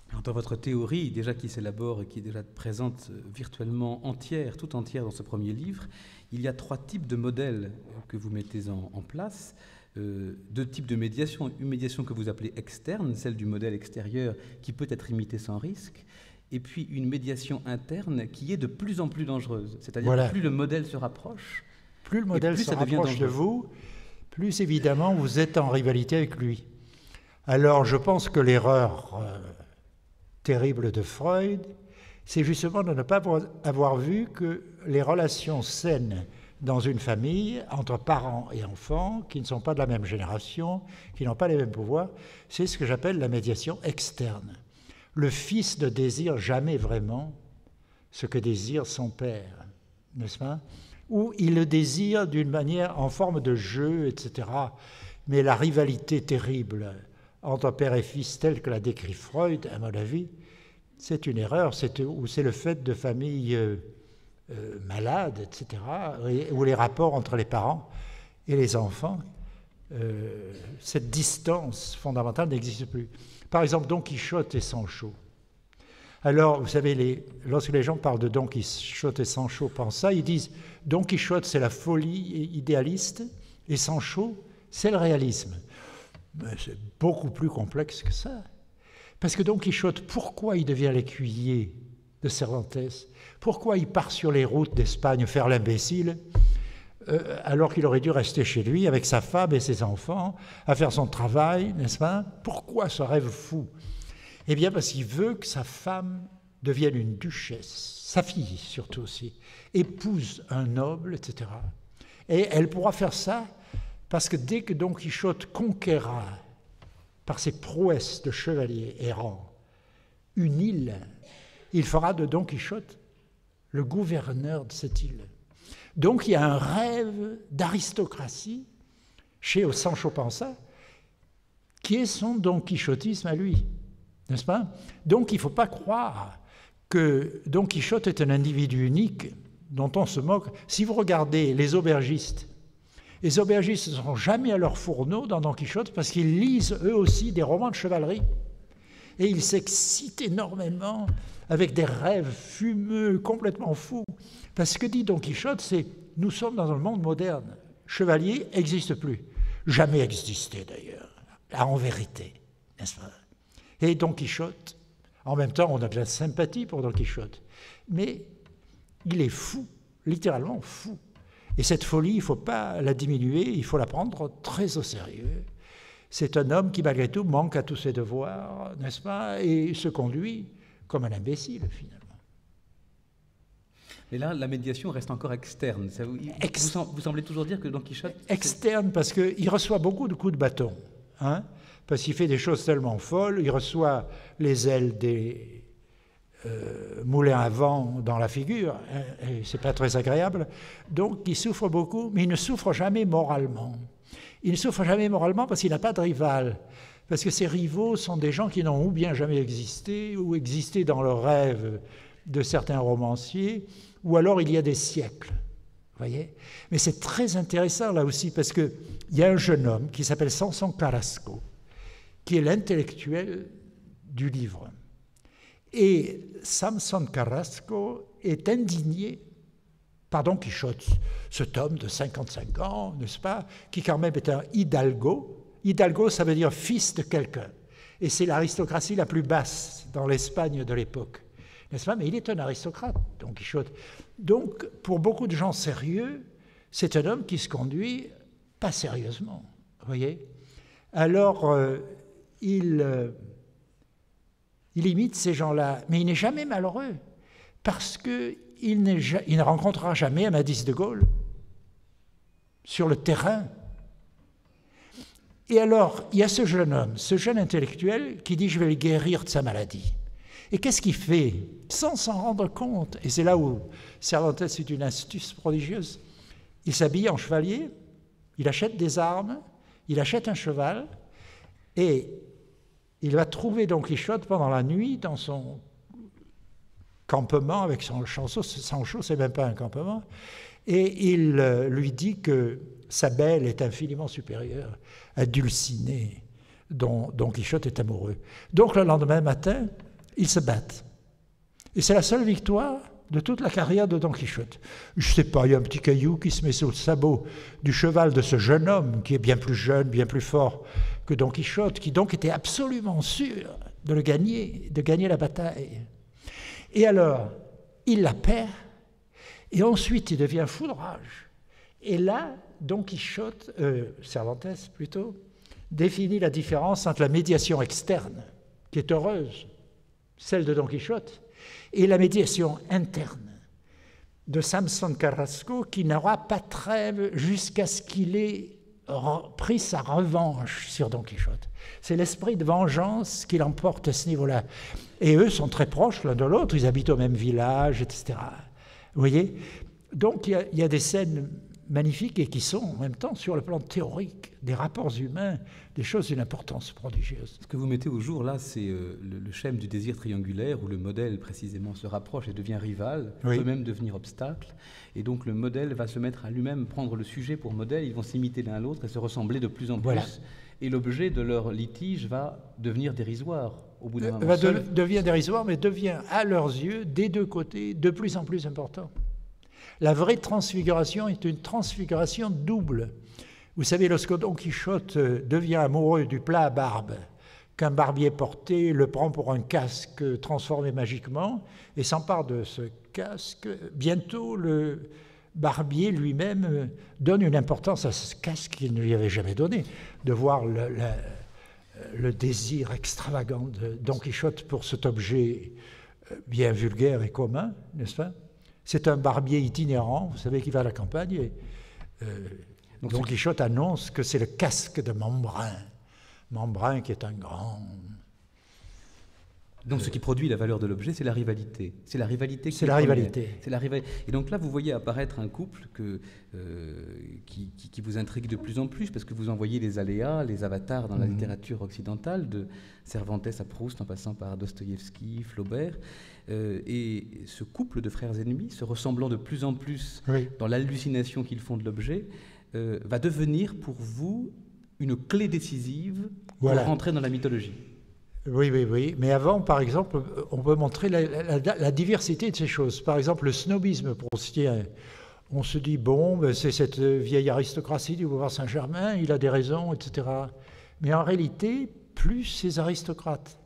Alors, dans votre théorie, déjà qui s'élabore et qui est déjà présente virtuellement tout entière dans ce premier livre, il y a 3 types de modèles que vous mettez en place. 2 types de médiation. Une médiation que vous appelez externe, celle du modèle extérieur qui peut être imité sans risque, et puis une médiation interne qui est de plus en plus dangereuse. C'est-à-dire que plus le modèle se rapproche, plus le modèle se rapproche de vous, plus évidemment vous êtes en rivalité avec lui. Alors je pense que l'erreur terrible de Freud, c'est justement de ne pas avoir vu que les relations saines dans une famille, entre parents et enfants, qui ne sont pas de la même génération, qui n'ont pas les mêmes pouvoirs, c'est ce que j'appelle la médiation externe. Le fils ne désire jamais vraiment ce que désire son père, n'est-ce pas? Ou il le désire d'une manière en forme de jeu, etc. Mais la rivalité terrible entre père et fils, telle que l'a décrit Freud, à mon avis, c'est une erreur, c'est le fait de familles malades, etc., où les rapports entre les parents et les enfants, cette distance fondamentale n'existe plus. Par exemple, Don Quichotte et Sancho. Alors, vous savez, lorsque les gens parlent de Don Quichotte et Sancho, pensent ça, ils disent Don Quichotte, c'est la folie idéaliste, et Sancho, c'est le réalisme. Mais c'est beaucoup plus complexe que ça. Parce que Don Quichotte, pourquoi il devient l'écuyer de Cervantes? Pourquoi il part sur les routes d'Espagne faire l'imbécile alors qu'il aurait dû rester chez lui avec sa femme et ses enfants à faire son travail, n'est-ce pas? Pourquoi ce rêve fou? Eh bien parce qu'il veut que sa femme devienne une duchesse, sa fille surtout aussi, épouse un noble, etc. Et elle pourra faire ça parce que dès que Don Quichotte conquérera par ses prouesses de chevalier errant une île, il fera de Don Quichotte le gouverneur de cette île. Donc il y a un rêve d'aristocratie chez Sancho Panza qui est son Don Quichotisme à lui, n'est-ce pas? Donc il ne faut pas croire que Don Quichotte est un individu unique dont on se moque. Si vous regardez les aubergistes ne sont jamais à leur fourneau dans Don Quichotte parce qu'ils lisent eux aussi des romans de chevalerie. Et il s'excite énormément avec des rêves fumeux, complètement fous. Parce que dit Don Quichotte, c'est « nous sommes dans un monde moderne. Chevalier n'existe plus. Jamais existé d'ailleurs, en vérité. » N'est-ce pas? Et Don Quichotte, en même temps, on a de la sympathie pour Don Quichotte. Mais il est fou, littéralement fou. Et cette folie, il ne faut pas la diminuer, il faut la prendre très au sérieux. C'est un homme qui, malgré tout, manque à tous ses devoirs, n'est-ce pas, et se conduit comme un imbécile, finalement. Mais là, la médiation reste encore externe. Ça, vous semblez toujours dire que Don Quichotte... Externe, parce qu'il reçoit beaucoup de coups de bâton. Hein, parce qu'il fait des choses tellement folles. Il reçoit les ailes des moulins à vent dans la figure. Et c'est pas très agréable. Donc, il souffre beaucoup, mais il ne souffre jamais moralement. Il ne souffre jamais moralement parce qu'il n'a pas de rival. Parce que ses rivaux sont des gens qui n'ont ou bien jamais existé, ou existé dans le rêve de certains romanciers, ou alors il y a des siècles. Voyez ? Mais c'est très intéressant là aussi, parce qu'il y a un jeune homme qui s'appelle Samson Carrasco, qui est l'intellectuel du livre. Et Samson Carrasco est indigné par Don Quichotte, cet homme de 55 ans, n'est-ce pas, qui quand même est un hidalgo. Hidalgo, ça veut dire fils de quelqu'un. Et c'est l'aristocratie la plus basse dans l'Espagne de l'époque, n'est-ce pas? Mais il est un aristocrate, Don Quichotte. Donc, pour beaucoup de gens sérieux, c'est un homme qui se conduit pas sérieusement, vous voyez? Alors, il imite ces gens-là, mais il n'est jamais malheureux, parce qu'il ne rencontrera jamais Amadis de Gaule sur le terrain. Et alors, il y a ce jeune homme, ce jeune intellectuel qui dit « je vais le guérir de sa maladie ». Et qu'est-ce qu'il fait sans s'en rendre compte? Et c'est là où Cervantes est une astuce prodigieuse. Il s'habille en chevalier, il achète des armes, il achète un cheval, et il va trouver Don Quichotte pendant la nuit dans son campement avec son chanceau. Sancho, c'est même pas un campement. Et il lui dit que sa belle est infiniment supérieure à Dulcinée, dont Don Quichotte est amoureux. Donc le lendemain matin, ils se battent. Et c'est la seule victoire de toute la carrière de Don Quichotte. Je ne sais pas, il y a un petit caillou qui se met sur le sabot du cheval de ce jeune homme, qui est bien plus jeune, bien plus fort que Don Quichotte, qui donc était absolument sûr de le gagner, de gagner la bataille. Et alors, il la perd, et ensuite il devient fou de rage. Et là, Don Quichotte, Cervantes plutôt, définit la différence entre la médiation externe, qui est heureuse, celle de Don Quichotte, et la médiation interne de Samson Carrasco, qui n'aura pas trêve jusqu'à ce qu'il ait pris sa revanche sur Don Quichotte. C'est l'esprit de vengeance qui l'emporte à ce niveau-là. Et eux sont très proches l'un de l'autre, ils habitent au même village, etc. Vous voyez? Donc il y a des scènes magnifiques et qui sont en même temps sur le plan théorique des rapports humains, des choses d'une importance prodigieuse. Ce que vous mettez au jour là, c'est le schème du désir triangulaire où le modèle précisément se rapproche et devient rival, oui. Peut même devenir obstacle, et donc le modèle va se mettre à lui-même prendre le sujet pour modèle, ils vont s'imiter l'un l'autre et se ressembler de plus en plus, voilà. Et l'objet de leur litige va devenir dérisoire au bout d'un moment. Devient dérisoire, mais devient à leurs yeux, des deux côtés, de plus en plus important. La vraie transfiguration est une transfiguration double. Vous savez, lorsque Don Quichotte devient amoureux du plat à barbe qu'un barbier portait, le prend pour un casque transformé magiquement et s'empare de ce casque, bientôt le barbier lui-même donne une importance à ce casque qu'il ne lui avait jamais donné, de voir le désir extravagant de Don Quichotte pour cet objet bien vulgaire et commun, n'est-ce pas? C'est un barbier itinérant, vous savez, qui va à la campagne. Et, Don Quichotte annonce que c'est le casque de Membrun. Membrun qui est un grand... Donc ce qui produit la valeur de l'objet, c'est la rivalité. C'est la rivalité. C'est la rivalité. Et donc là, vous voyez apparaître un couple qui vous intrigue de plus en plus, parce que vous en voyez les aléas, les avatars dans la littérature occidentale, de Cervantes à Proust, en passant par Dostoïevski, Flaubert. Et ce couple de frères ennemis, se ressemblant de plus en plus dans l'hallucination qu'ils font de l'objet, va devenir pour vous une clé décisive pour rentrer dans la mythologie. Oui, oui, oui. Mais avant, par exemple, on peut montrer la diversité de ces choses. Par exemple, le snobisme proustien. On se dit, bon, ben, c'est cette vieille aristocratie du boulevard Saint-Germain, il a des raisons, etc. Mais en réalité, plus ces aristocrates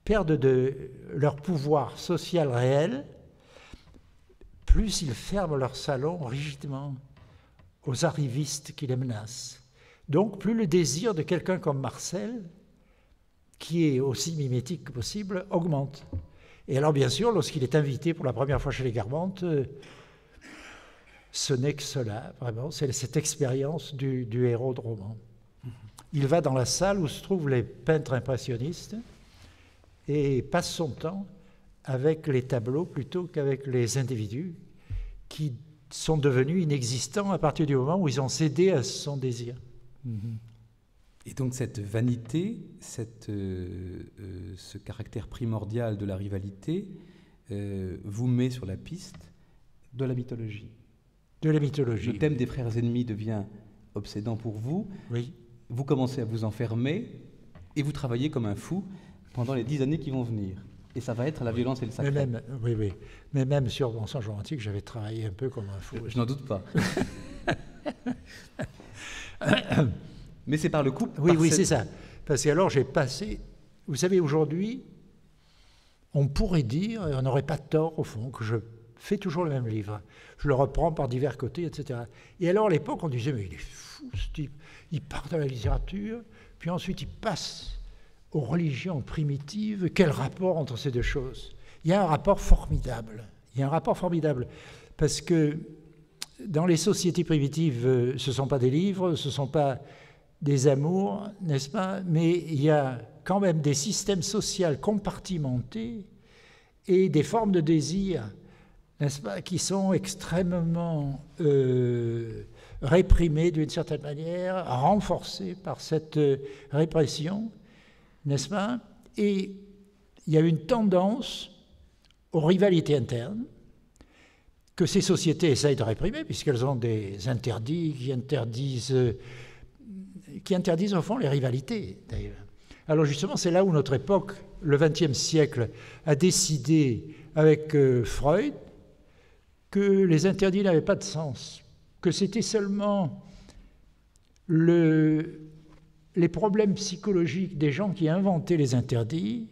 perdent de leur pouvoir social réel, plus ils ferment leur salon rigidement aux arrivistes qui les menacent. Donc, plus le désir de quelqu'un comme Marcel, qui est aussi mimétique que possible, augmente. Et alors, bien sûr, lorsqu'il est invité pour la première fois chez les Guermantes, ce n'est que cela, vraiment, c'est cette expérience du héros de roman. Il va dans la salle où se trouvent les peintres impressionnistes et passe son temps avec les tableaux plutôt qu'avec les individus qui sont devenus inexistants à partir du moment où ils ont cédé à son désir. Et donc cette vanité, ce caractère primordial de la rivalité vous met sur la piste de la mythologie. De la mythologie. Le thème des frères ennemis devient obsédant pour vous. Oui. Vous commencez à vous enfermer et vous travaillez comme un fou pendant les 10 années qui vont venir. Et ça va être la violence et le sacré. Oui, oui. Mais même sur Mensonge romantique, j'avais travaillé un peu comme un fou. Je n'en doute pas. Mais c'est par le coup. Oui, oui, c'est ça. Parce que alors j'ai passé. Vous savez, aujourd'hui, on pourrait dire, et on n'aurait pas tort au fond, que je fais toujours le même livre. Je le reprends par divers côtés, etc. Et alors à l'époque, on disait, mais il est fou ce type. Il part de la littérature, puis ensuite il passe aux religions primitives. Quel rapport entre ces deux choses? Il y a un rapport formidable. Il y a un rapport formidable. Parce que dans les sociétés primitives, ce ne sont pas des livres, ce ne sont pas des amours, n'est-ce pas? Mais il y a quand même des systèmes sociaux compartimentés et des formes de désir, n'est-ce pas, qui sont extrêmement réprimées d'une certaine manière, renforcées par cette répression, n'est-ce pas? Et il y a une tendance aux rivalités internes que ces sociétés essayent de réprimer, puisqu'elles ont des interdits qui interdisent au fond les rivalités, d'ailleurs. Alors justement, c'est là où notre époque, le XXe siècle, a décidé avec Freud que les interdits n'avaient pas de sens, que c'était seulement les problèmes psychologiques des gens qui inventaient les interdits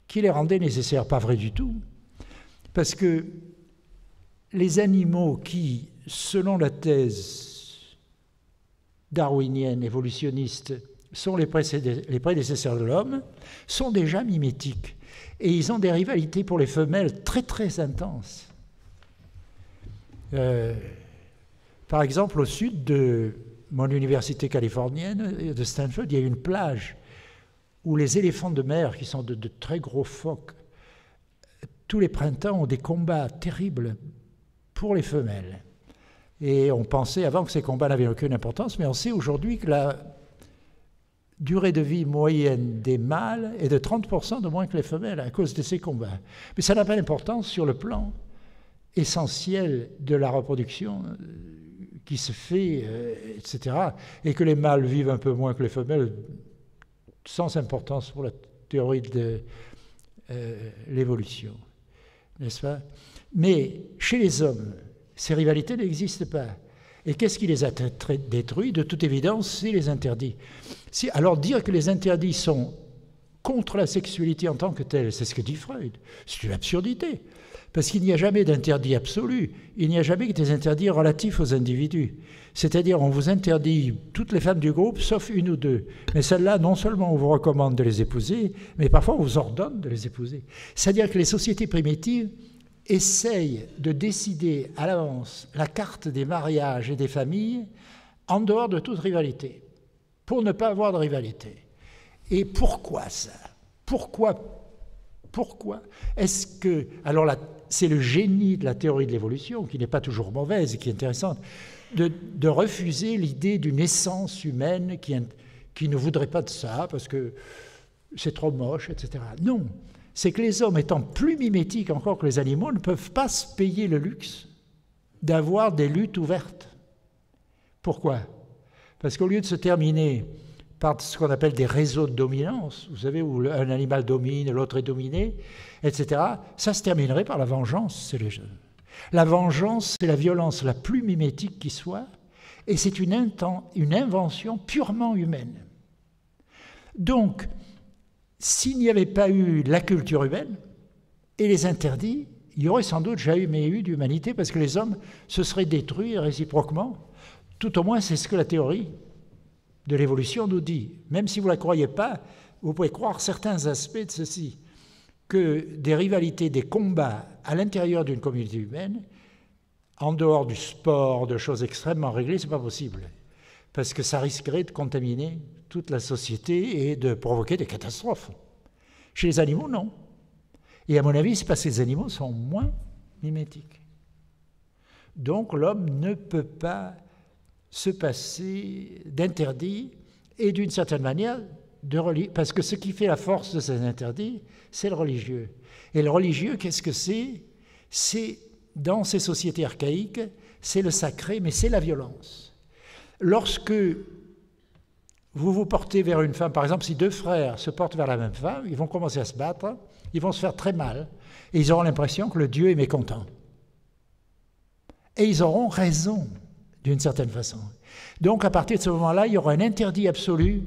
qui les rendaient nécessaires. Pas vrai du tout. Parce que les animaux qui, selon la thèse darwinienne, évolutionniste, sont les prédécesseurs de l'homme, sont déjà mimétiques. Et ils ont des rivalités pour les femelles très très intenses. Par exemple, au sud de mon université californienne, de Stanford, il y a une plage où les éléphants de mer, qui sont de très gros phoques, tous les printemps ont des combats terribles pour les femelles. Et on pensait avant que ces combats n'avaient aucune importance, mais on sait aujourd'hui que la durée de vie moyenne des mâles est de 30% de moins que les femelles à cause de ces combats. Mais ça n'a pas d'importance sur le plan essentiel de la reproduction qui se fait, etc. Et que les mâles vivent un peu moins que les femelles, sans importance pour la théorie de l'évolution, n'est-ce pas? Mais chez les hommes, ces rivalités n'existent pas. Et qu'est-ce qui les a détruits? De toute évidence, c'est les interdits. Alors dire que les interdits sont contre la sexualité en tant que telle, c'est ce que dit Freud. C'est une absurdité. Parce qu'il n'y a jamais d'interdit absolu. Il n'y a jamais que des interdits relatifs aux individus. C'est-à-dire, on vous interdit toutes les femmes du groupe, sauf une ou deux. Mais celles-là, non seulement on vous recommande de les épouser, mais parfois on vous ordonne de les épouser. C'est-à-dire que les sociétés primitives essayent de décider à l'avance la carte des mariages et des familles en dehors de toute rivalité, pour ne pas avoir de rivalité. Et pourquoi ça? Pourquoi est-ce que... Alors là, c'est le génie de la théorie de l'évolution, qui n'est pas toujours mauvaise et qui est intéressante, de refuser l'idée d'une essence humaine qui ne voudrait pas de ça, parce que c'est trop moche, etc. Non, c'est que les hommes, étant plus mimétiques encore que les animaux, ne peuvent pas se payer le luxe d'avoir des luttes ouvertes. Pourquoi? Parce qu'au lieu de se terminer par ce qu'on appelle des réseaux de dominance, vous savez, où un animal domine, l'autre est dominé, etc., ça se terminerait par la vengeance. La vengeance, c'est la violence la plus mimétique qui soit, et c'est une invention purement humaine. Donc, s'il n'y avait pas eu la culture humaine et les interdits, il y aurait sans doute jamais eu d'humanité, parce que les hommes se seraient détruits réciproquement. Tout au moins, c'est ce que la théorie de l'évolution nous dit. Même si vous ne la croyez pas, vous pouvez croire certains aspects de ceci, que des rivalités, des combats à l'intérieur d'une communauté humaine, en dehors du sport, de choses extrêmement réglées, ce n'est pas possible. Parce que ça risquerait de contaminer toute la société et de provoquer des catastrophes. Chez les animaux, non. Et à mon avis, c'est parce que les animaux sont moins mimétiques. Donc l'homme ne peut pas se passer d'interdits et d'une certaine manière de religieux. Parce que ce qui fait la force de ces interdits, c'est le religieux. Et le religieux, qu'est-ce que c'est? C'est, dans ces sociétés archaïques, c'est le sacré, mais c'est la violence. Lorsque vous vous portez vers une femme, par exemple, si deux frères se portent vers la même femme, ils vont commencer à se battre, ils vont se faire très mal, et ils auront l'impression que le Dieu est mécontent. Et ils auront raison, d'une certaine façon. Donc, à partir de ce moment-là, il y aura un interdit absolu.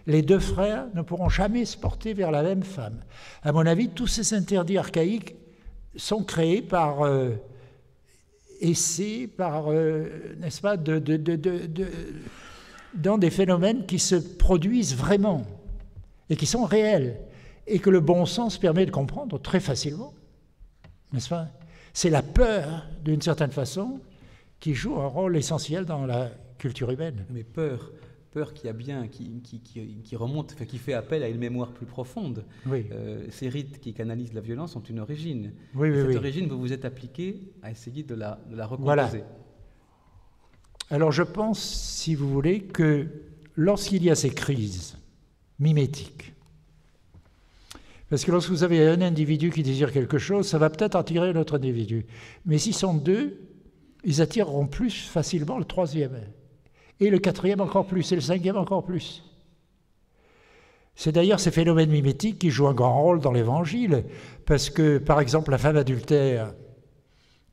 Les deux frères ne pourront jamais se porter vers la même femme. À mon avis, tous ces interdits archaïques sont créés par essais, par, n'est-ce pas, dans des phénomènes qui se produisent vraiment et qui sont réels et que le bon sens permet de comprendre très facilement, n'est-ce pas? C'est la peur, d'une certaine façon, qui joue un rôle essentiel dans la culture humaine. Mais peur qui a bien, qui remonte, enfin, qui fait appel à une mémoire plus profonde. Oui. Ces rites qui canalisent la violence ont une origine. Oui, Cette oui. origine, vous vous êtes appliqué à essayer de la recomposer. Voilà. Alors je pense, si vous voulez, que lorsqu'il y a ces crises mimétiques, parce que lorsque vous avez un individu qui désire quelque chose, ça va peut-être attirer un autre individu. Mais s'ils sont deux, ils attireront plus facilement le troisième. Et le quatrième encore plus, et le cinquième encore plus. C'est d'ailleurs ces phénomènes mimétiques qui jouent un grand rôle dans l'Évangile, parce que, par exemple, la femme adultère,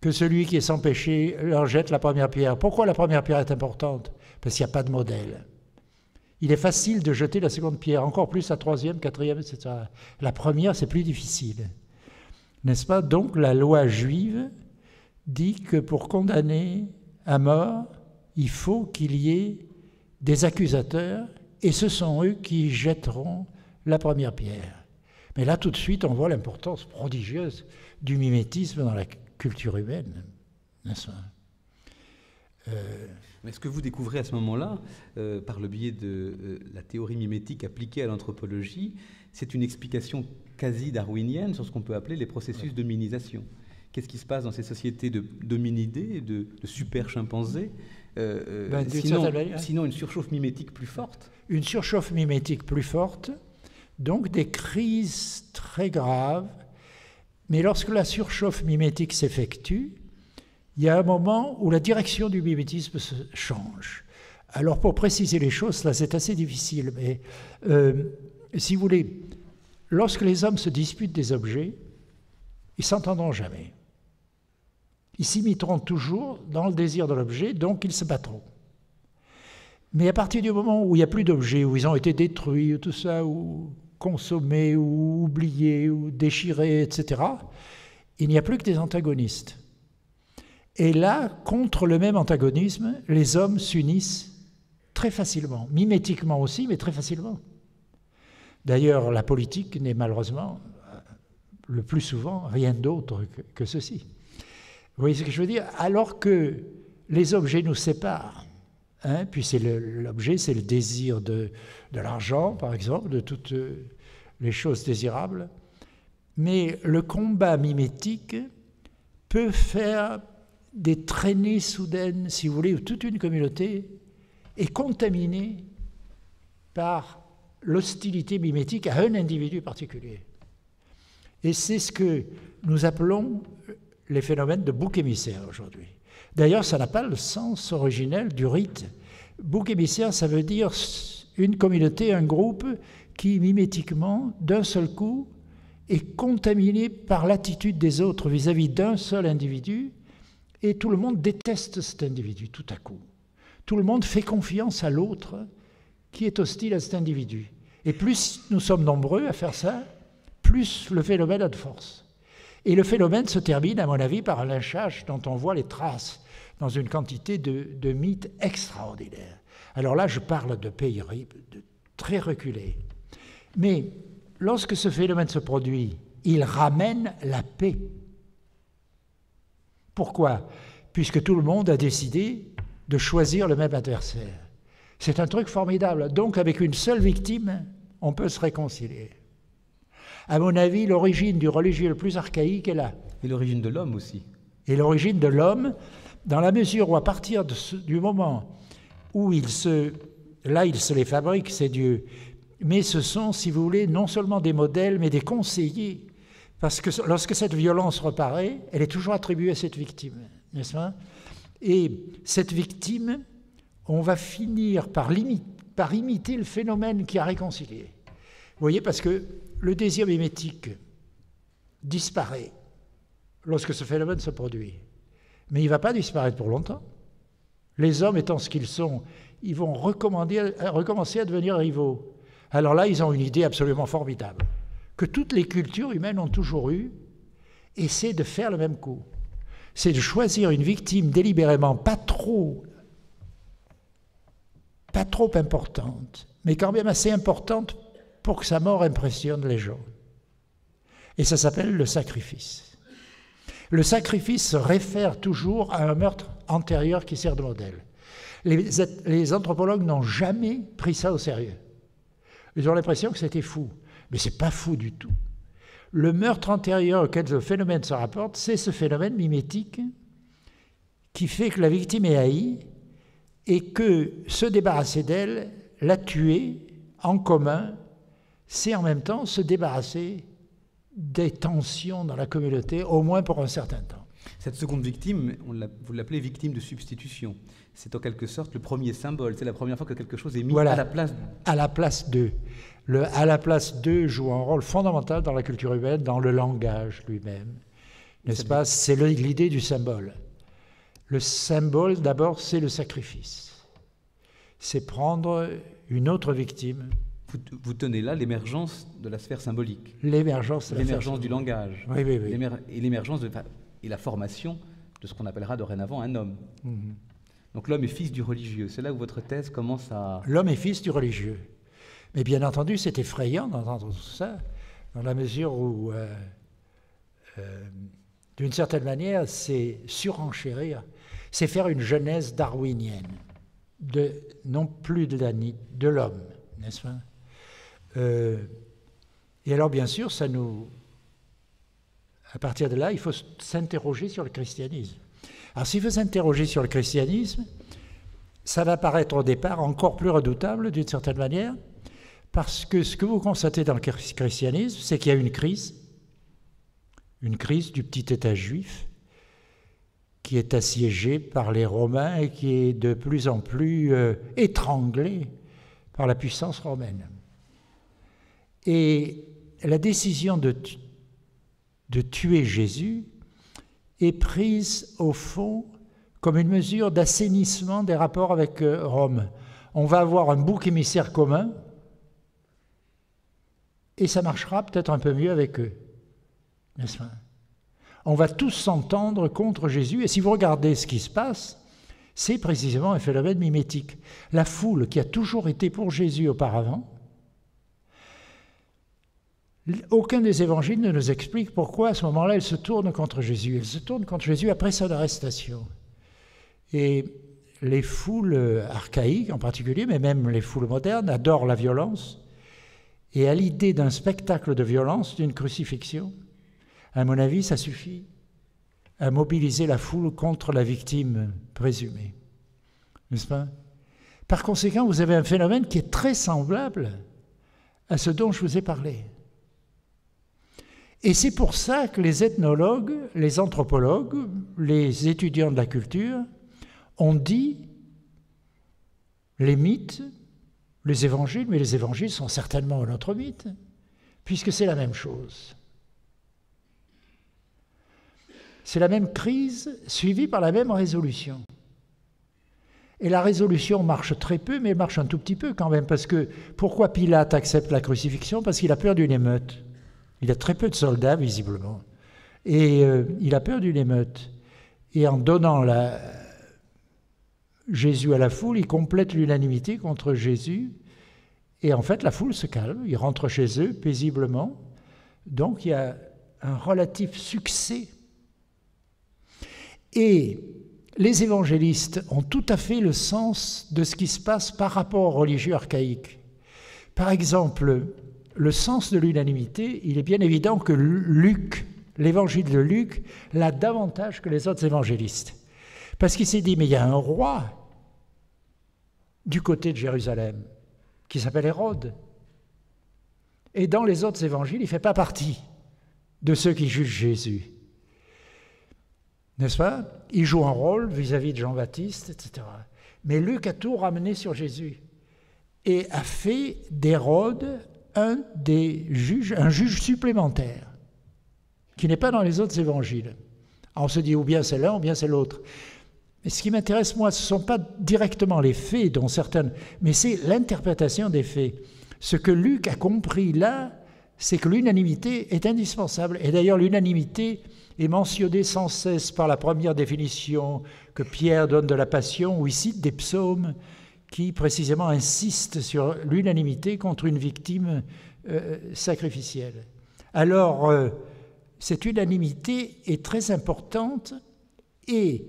que celui qui est sans péché leur jette la première pierre. Pourquoi la première pierre est importante? Parce qu'il n'y a pas de modèle. Il est facile de jeter la seconde pierre, encore plus la troisième, quatrième, etc. La première, c'est plus difficile. N'est-ce pas? Donc la loi juive dit que pour condamner à mort, il faut qu'il y ait des accusateurs, et ce sont eux qui jetteront la première pierre. Mais là, tout de suite, on voit l'importance prodigieuse du mimétisme dans la culture humaine, n'est-ce pas? Mais ce que vous découvrez à ce moment-là, par le biais de la théorie mimétique appliquée à l'anthropologie, c'est une explication quasi darwinienne sur ce qu'on peut appeler les processus d'hominisation. Qu'est-ce qui se passe dans ces sociétés d'hominidés, de super chimpanzés, sinon une surchauffe mimétique plus forte? Une surchauffe mimétique plus forte, donc des crises très graves. Mais lorsque la surchauffe mimétique s'effectue, il y a un moment où la direction du mimétisme se change. Alors pour préciser les choses, là c'est assez difficile, mais si vous voulez, lorsque les hommes se disputent des objets, ils ne s'entendront jamais. Ils s'imiteront toujours dans le désir de l'objet, donc ils se battront. Mais à partir du moment où il n'y a plus d'objets, où ils ont été détruits, ou tout ça, ou consommés, ou oubliés, ou déchirés, etc., il n'y a plus que des antagonistes. Et là, contre le même antagonisme, les hommes s'unissent très facilement, mimétiquement aussi, mais très facilement. D'ailleurs, la politique n'est malheureusement, le plus souvent, rien d'autre que ceci. Vous voyez ce que je veux dire? Alors que les objets nous séparent, hein, puis l'objet, c'est le désir de l'argent, par exemple, de toutes les choses désirables, mais le combat mimétique peut faire des traînées soudaines, si vous voulez, où toute une communauté est contaminée par l'hostilité mimétique à un individu particulier. Et c'est ce que nous appelons les phénomènes de bouc émissaire aujourd'hui. D'ailleurs, ça n'a pas le sens originel du rite. Bouc émissaire, ça veut dire une communauté, un groupe qui, mimétiquement, d'un seul coup, est contaminé par l'attitude des autres vis-à-vis d'un seul individu, et tout le monde déteste cet individu tout à coup. Tout le monde fait confiance à l'autre qui est hostile à cet individu. Et plus nous sommes nombreux à faire ça, plus le phénomène a de force. Et le phénomène se termine, à mon avis, par un lynchage dont on voit les traces dans une quantité de mythes extraordinaires. Alors là, je parle de pays très reculés. Mais lorsque ce phénomène se produit, il ramène la paix. Pourquoi? Puisque tout le monde a décidé de choisir le même adversaire. C'est un truc formidable. Donc, avec une seule victime, on peut se réconcilier. À mon avis, l'origine du religieux le plus archaïque est là. Et l'origine de l'homme aussi. Et l'origine de l'homme, dans la mesure où, à partir du moment où il se les fabrique, ces dieux, mais ce sont, si vous voulez, non seulement des modèles, mais des conseillers. Parce que lorsque cette violence reparaît, elle est toujours attribuée à cette victime, n'est-ce pas? Et cette victime, on va finir par imiter le phénomène qui a réconcilié. Vous voyez, parce que le désir mimétique disparaît lorsque ce phénomène se produit. Mais il ne va pas disparaître pour longtemps. Les hommes étant ce qu'ils sont, ils vont recommencer à devenir rivaux. Alors là, ils ont une idée absolument formidable, que toutes les cultures humaines ont toujours eue, et c'est de faire le même coup. C'est de choisir une victime délibérément pas trop importante, mais quand même assez importante pour que sa mort impressionne les gens. Et ça s'appelle le sacrifice. Le sacrifice se réfère toujours à un meurtre antérieur qui sert de modèle. Les anthropologues n'ont jamais pris ça au sérieux. Ils ont l'impression que c'était fou. Mais ce n'est pas fou du tout. Le meurtre antérieur auquel le phénomène se rapporte, c'est ce phénomène mimétique qui fait que la victime est haïe et que se débarrasser d'elle, la tuer en commun, c'est en même temps se débarrasser des tensions dans la communauté, au moins pour un certain temps. Cette seconde victime, vous l'appelez victime de substitution. C'est en quelque sorte le premier symbole. C'est la première fois que quelque chose est mis à la place. À la place d'eux. À la place d'eux joue un rôle fondamental dans la culture humaine, dans le langage lui-même. N'est-ce pas? C'est l'idée du symbole. Le symbole, d'abord, c'est le sacrifice. C'est prendre une autre victime. Vous tenez là l'émergence de la sphère symbolique. L'émergence du langage. Oui. Et l'émergence et la formation de ce qu'on appellera dorénavant un homme. Mm-hmm. Donc l'homme est fils du religieux. C'est là où votre thèse commence à... L'homme est fils du religieux. Mais bien entendu, c'est effrayant d'entendre tout ça, dans la mesure où, d'une certaine manière, c'est surenchérir, c'est faire une genèse darwinienne, non plus de l'homme, n'est-ce pas? Et alors, bien sûr, à partir de là, il faut s'interroger sur le christianisme. Alors, s'il faut s'interroger sur le christianisme, ça va paraître au départ encore plus redoutable, d'une certaine manière, parce que ce que vous constatez dans le christianisme, c'est qu'il y a une crise du petit État juif, qui est assiégé par les Romains et qui est de plus en plus étranglé par la puissance romaine. Et la décision de tuer Jésus est prise, au fond, comme une mesure d'assainissement des rapports avec Rome. On va avoir un bouc émissaire commun, et ça marchera peut-être un peu mieux avec eux, n'est-ce pas? On va tous s'entendre contre Jésus, et si vous regardez ce qui se passe, c'est précisément un phénomène mimétique. La foule qui a toujours été pour Jésus auparavant, aucun des évangiles ne nous explique pourquoi à ce moment-là elle se tourne contre Jésus. Elle se tourne contre Jésus après son arrestation. Et les foules archaïques en particulier, mais même les foules modernes, adorent la violence. Et à l'idée d'un spectacle de violence, d'une crucifixion, à mon avis, ça suffit à mobiliser la foule contre la victime présumée. N'est-ce pas? Par conséquent, vous avez un phénomène qui est très semblable à ce dont je vous ai parlé. Et c'est pour ça que les ethnologues, les anthropologues, les étudiants de la culture ont dit les mythes, les évangiles, mais les évangiles sont certainement un autre mythe, puisque c'est la même chose. C'est la même crise suivie par la même résolution. Et la résolution marche très peu, mais elle marche un tout petit peu quand même, parce que pourquoi Pilate accepte la crucifixion? Parce qu'il a peur d'une émeute. Il a très peu de soldats, visiblement. Et il a peur d'une émeute. Et en donnant Jésus à la foule, il complète l'unanimité contre Jésus. Et en fait, la foule se calme, ils rentrent chez eux paisiblement. Donc il y a un relatif succès. Et les évangélistes ont tout à fait le sens de ce qui se passe par rapport aux religieux archaïques. Par exemple, le sens de l'unanimité, il est bien évident que Luc, l'évangile de Luc, l'a davantage que les autres évangélistes. Parce qu'il s'est dit, mais il y a un roi du côté de Jérusalem qui s'appelle Hérode. Et dans les autres évangiles, il ne fait pas partie de ceux qui jugent Jésus. N'est-ce pas? Il joue un rôle vis-à-vis de Jean-Baptiste, etc. Mais Luc a tout ramené sur Jésus et a fait d'Hérode un juge supplémentaire, qui n'est pas dans les autres évangiles. Alors on se dit ou bien c'est l'un ou bien c'est l'autre. Mais ce qui m'intéresse, moi, ce ne sont pas directement les faits, dont certaines, mais c'est l'interprétation des faits. Ce que Luc a compris là, c'est que l'unanimité est indispensable. Et d'ailleurs, l'unanimité est mentionnée sans cesse par la première définition que Pierre donne de la Passion, où il cite des psaumes qui précisément insistent sur l'unanimité contre une victime sacrificielle. Alors, cette unanimité est très importante et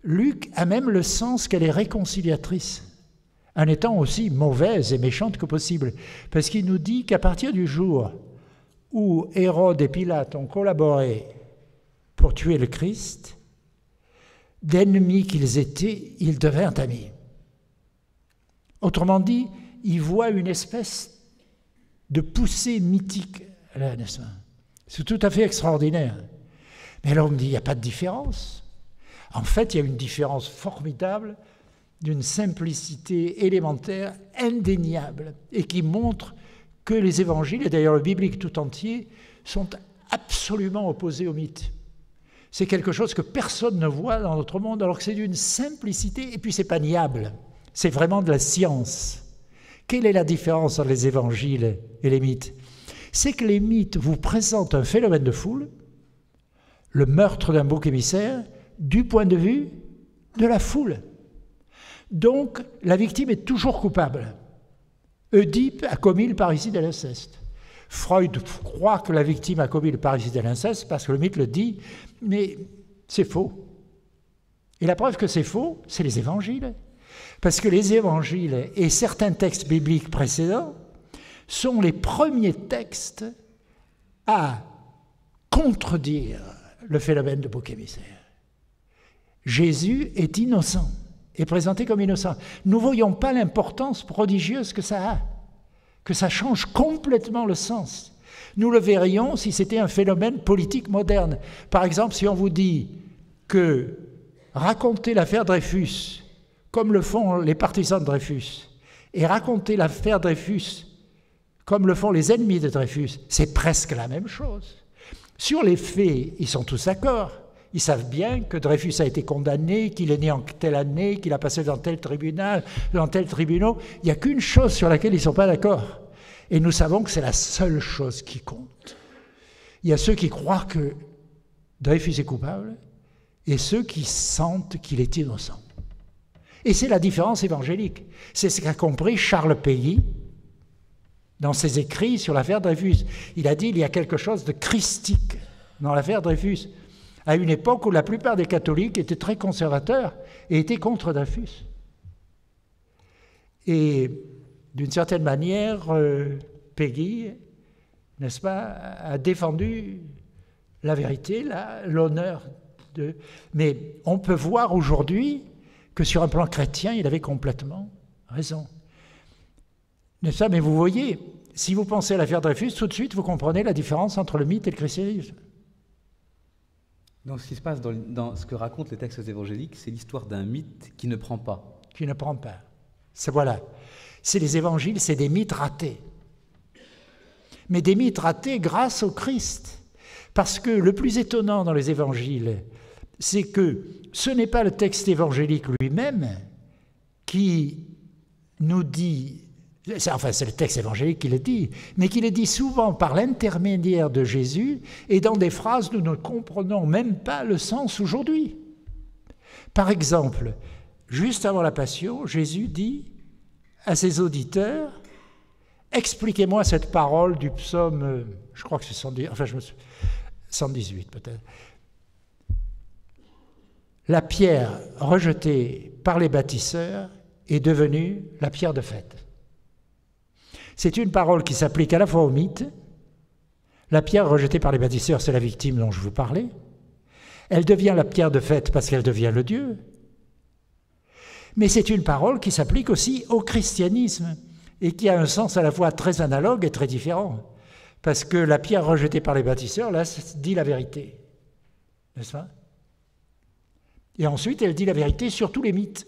Luc a même le sens qu'elle est réconciliatrice, en étant aussi mauvaise et méchante que possible, parce qu'il nous dit qu'à partir du jour où Hérode et Pilate ont collaboré pour tuer le Christ, d'ennemis qu'ils étaient, ils devinrent amis. Autrement dit, ils voient une espèce de poussée mythique là, n'est-ce pas? C'est tout à fait extraordinaire. Mais alors on me dit, il n'y a pas de différence. En fait, il y a une différence formidable d'une simplicité élémentaire, indéniable, et qui montre que les évangiles, et d'ailleurs le biblique tout entier, sont absolument opposés au mythe. C'est quelque chose que personne ne voit dans notre monde, alors que c'est d'une simplicité, et puis c'est pas niable. C'est vraiment de la science. Quelle est la différence entre les évangiles et les mythes? C'est que les mythes vous présentent un phénomène de foule, le meurtre d'un bouc émissaire, du point de vue de la foule. Donc, la victime est toujours coupable. Oedipe a commis le parricide et l'inceste. Freud croit que la victime a commis le parricide et l'inceste parce que le mythe le dit, mais c'est faux. Et la preuve que c'est faux, c'est les évangiles. Parce que les évangiles et certains textes bibliques précédents sont les premiers textes à contredire le phénomène de bouc émissaire. Jésus est innocent, est présenté comme innocent. Nous ne voyons pas l'importance prodigieuse que ça a, que ça change complètement le sens. Nous le verrions si c'était un phénomène politique moderne. Par exemple, si on vous dit que raconter l'affaire Dreyfus, comme le font les partisans de Dreyfus, et raconter l'affaire Dreyfus, comme le font les ennemis de Dreyfus, c'est presque la même chose. Sur les faits, ils sont tous d'accord. Ils savent bien que Dreyfus a été condamné, qu'il est né en telle année, qu'il a passé dans tel tribunal, dans tel tribunal. Il n'y a qu'une chose sur laquelle ils ne sont pas d'accord. Et nous savons que c'est la seule chose qui compte. Il y a ceux qui croient que Dreyfus est coupable et ceux qui sentent qu'il est innocent. Et c'est la différence évangélique. C'est ce qu'a compris Charles Péguy dans ses écrits sur l'affaire Dreyfus. Il a dit qu'il y a quelque chose de christique dans l'affaire Dreyfus, à une époque où la plupart des catholiques étaient très conservateurs et étaient contre Dreyfus. Et d'une certaine manière, Péguy, n'est-ce pas, a défendu la vérité, l'honneur de... Mais on peut voir aujourd'hui que sur un plan chrétien, il avait complètement raison. N'est-ce pas? Mais vous voyez, si vous pensez à l'affaire Dreyfus, tout de suite, vous comprenez la différence entre le mythe et le christianisme. Donc ce qui se passe dans ce que racontent les textes évangéliques, c'est l'histoire d'un mythe qui ne prend pas. Qui ne prend pas. C'est voilà. C'est les évangiles, c'est des mythes ratés. Mais des mythes ratés grâce au Christ. Parce que le plus étonnant dans les évangiles, c'est que ce n'est pas le texte évangélique lui-même qui nous dit, enfin c'est le texte évangélique qui le dit, mais qui le dit souvent par l'intermédiaire de Jésus et dans des phrases nous ne comprenons même pas le sens aujourd'hui. Par exemple, juste avant la Passion, Jésus dit à ses auditeurs, expliquez-moi cette parole du psaume, je crois que c'est 118 peut-être. La pierre rejetée par les bâtisseurs est devenue la pierre de fête. C'est une parole qui s'applique à la fois au mythe. La pierre rejetée par les bâtisseurs, c'est la victime dont je vous parlais. Elle devient la pierre de fête parce qu'elle devient le Dieu. Mais c'est une parole qui s'applique aussi au christianisme et qui a un sens à la fois très analogue et très différent. Parce que la pierre rejetée par les bâtisseurs, là, dit la vérité. N'est-ce pas? Et ensuite, elle dit la vérité sur tous les mythes.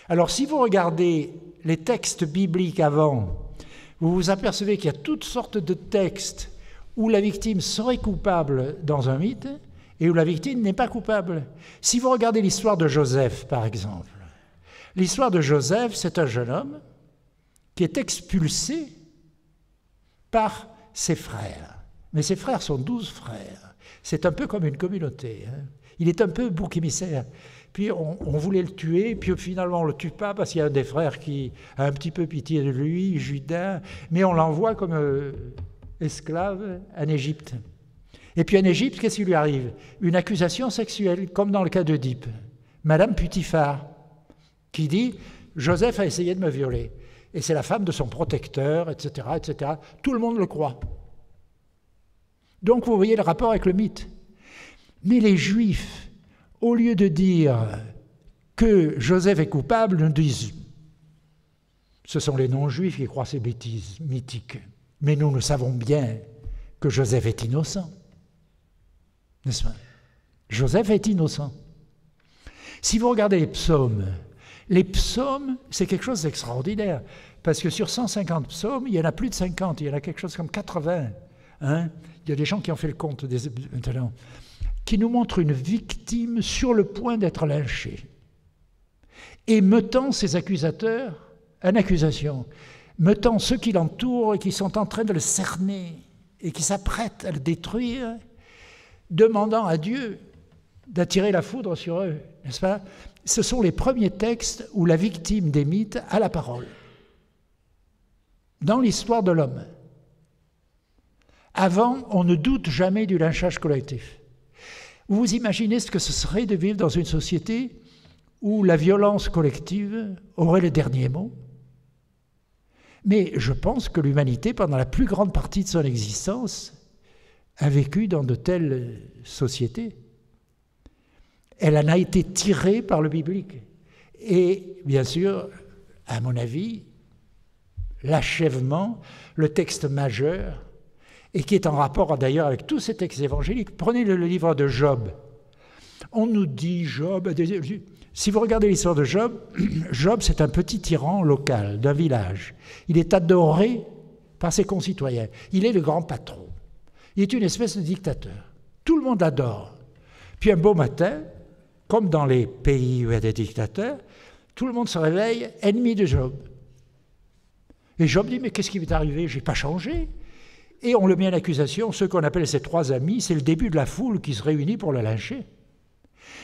Alors, si vous regardez les textes bibliques avant, vous vous apercevez qu'il y a toutes sortes de textes où la victime serait coupable dans un mythe et où la victime n'est pas coupable. Si vous regardez l'histoire de Joseph, par exemple, l'histoire de Joseph, c'est un jeune homme qui est expulsé par ses frères. Mais ses frères sont 12 frères. C'est un peu comme une communauté. Hein. Il est un peu bouc émissaire. Puis on voulait le tuer, puis finalement on ne le tue pas parce qu'il y a un des frères qui a un petit peu pitié de lui, Judas, mais on l'envoie comme esclave en Égypte. Et puis en Égypte, qu'est-ce qui lui arrive? Une accusation sexuelle, comme dans le cas d'Œdipe. Madame Putiphar, qui dit « Joseph a essayé de me violer ». Et c'est la femme de son protecteur, etc., etc. Tout le monde le croit. Donc vous voyez le rapport avec le mythe. Mais les Juifs, au lieu de dire que Joseph est coupable, nous disent « ce sont les non-juifs qui croient ces bêtises mythiques, mais nous savons bien que Joseph est innocent. » N'est-ce pas? Joseph est innocent. Si vous regardez les psaumes, c'est quelque chose d'extraordinaire, parce que sur 150 psaumes, il y en a plus de 50, il y en a quelque chose comme 80. Hein? Il y a des gens qui ont fait le compte maintenant, qui nous montrent une victime sur le point d'être lynchée, et mettant ses accusateurs en accusation, mettant ceux qui l'entourent et qui sont en train de le cerner et qui s'apprêtent à le détruire, demandant à Dieu d'attirer la foudre sur eux, n'est-ce pas? Ce sont les premiers textes où la victime des mythes a la parole. Dans l'histoire de l'homme. Avant, on ne doute jamais du lynchage collectif. Vous imaginez ce que ce serait de vivre dans une société où la violence collective aurait le dernier mot? Mais je pense que l'humanité, pendant la plus grande partie de son existence, a vécu dans de telles sociétés. Elle en a été tirée par le biblique. Et bien sûr, à mon avis, l'achèvement, le texte majeur, et qui est en rapport d'ailleurs avec tous ces textes évangéliques. Prenez le livre de Job. On nous dit Job... Si vous regardez l'histoire de Job, Job c'est un petit tyran local d'un village. Il est adoré par ses concitoyens. Il est le grand patron. Il est une espèce de dictateur. Tout le monde l'adore. Puis un beau matin, comme dans les pays où il y a des dictateurs, tout le monde se réveille ennemi de Job. Et Job dit, mais qu'est-ce qui m'est arrivé? Je n'ai pas changé. Et on le met en accusation, ceux qu'on appelle ses 3 amis, c'est le début de la foule qui se réunit pour le lyncher.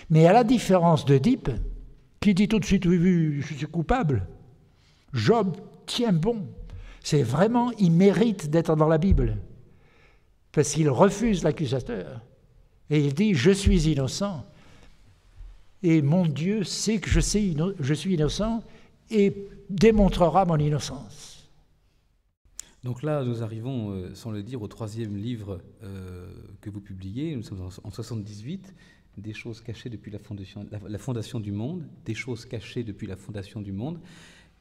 Mais à la différence d'Œdipe, qui dit tout de suite, oui, je suis coupable, Job tient bon. C'est vraiment, il mérite d'être dans la Bible. Parce qu'il refuse l'accusateur. Et il dit, je suis innocent. Et mon Dieu sait que je suis innocent et démontrera mon innocence. Donc là, nous arrivons, sans le dire, au 3e livre que vous publiez. Nous sommes en 1978, des choses cachées depuis la fondation du monde, des choses cachées depuis la fondation du monde,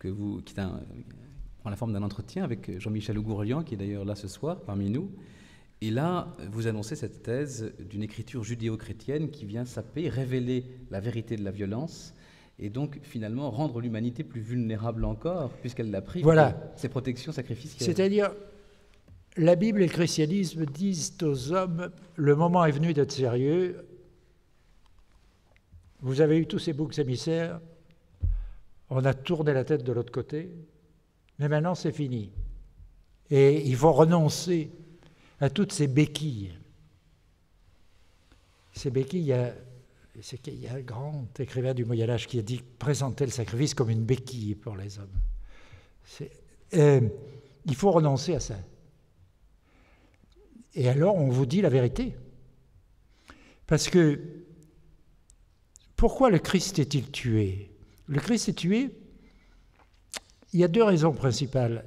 qui prend la forme d'un entretien avec Jean-Michel Augourlian, qui est d'ailleurs là ce soir parmi nous. Et là, vous annoncez cette thèse d'une écriture judéo-chrétienne qui vient saper, révéler la vérité de la violence et donc finalement rendre l'humanité plus vulnérable encore, puisqu'elle l'a prive Voilà. de ses protections sacrificielles. C'est-à-dire, la Bible et le christianisme disent aux hommes, le moment est venu d'être sérieux, vous avez eu tous ces boucs émissaires, on a tourné la tête de l'autre côté, mais maintenant c'est fini. Et il faut renoncer à toutes ces béquilles. Ces béquilles, il y a un grand écrivain du Moyen-Âge qui a dit présenter le sacrifice comme une béquille pour les hommes. Il faut renoncer à ça. Et alors on vous dit la vérité. Parce que, pourquoi le Christ est-il tué? Le Christ est tué, il y a deux raisons principales.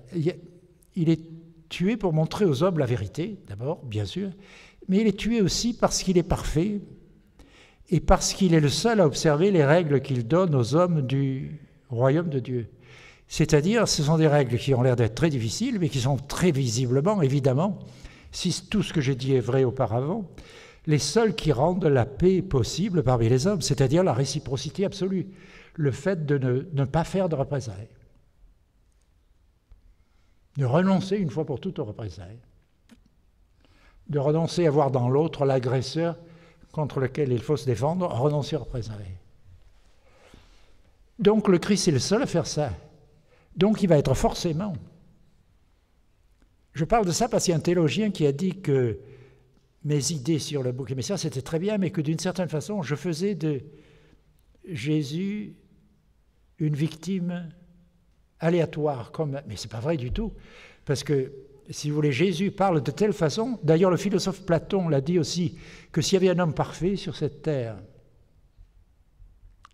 Il est tué pour montrer aux hommes la vérité, d'abord, bien sûr, mais il est tué aussi parce qu'il est parfait et parce qu'il est le seul à observer les règles qu'il donne aux hommes du royaume de Dieu. C'est-à-dire, ce sont des règles qui ont l'air d'être très difficiles, mais qui sont très visiblement, évidemment, si tout ce que j'ai dit est vrai auparavant, les seuls qui rendent la paix possible parmi les hommes, c'est-à-dire la réciprocité absolue, le fait de ne pas faire de représailles, de renoncer une fois pour toutes aux représailles, de renoncer à voir dans l'autre l'agresseur contre lequel il faut se défendre, renoncer aux représailles. Donc le Christ est le seul à faire ça. Donc il va être forcément. Je parle de ça parce qu'il y a un théologien qui a dit que mes idées sur le bouc émissaire, c'était très bien, mais que d'une certaine façon, je faisais de Jésus une victime aléatoire. Mais ce n'est pas vrai du tout, parce que, si vous voulez, Jésus parle de telle façon, d'ailleurs le philosophe Platon l'a dit aussi, que s'il y avait un homme parfait sur cette terre,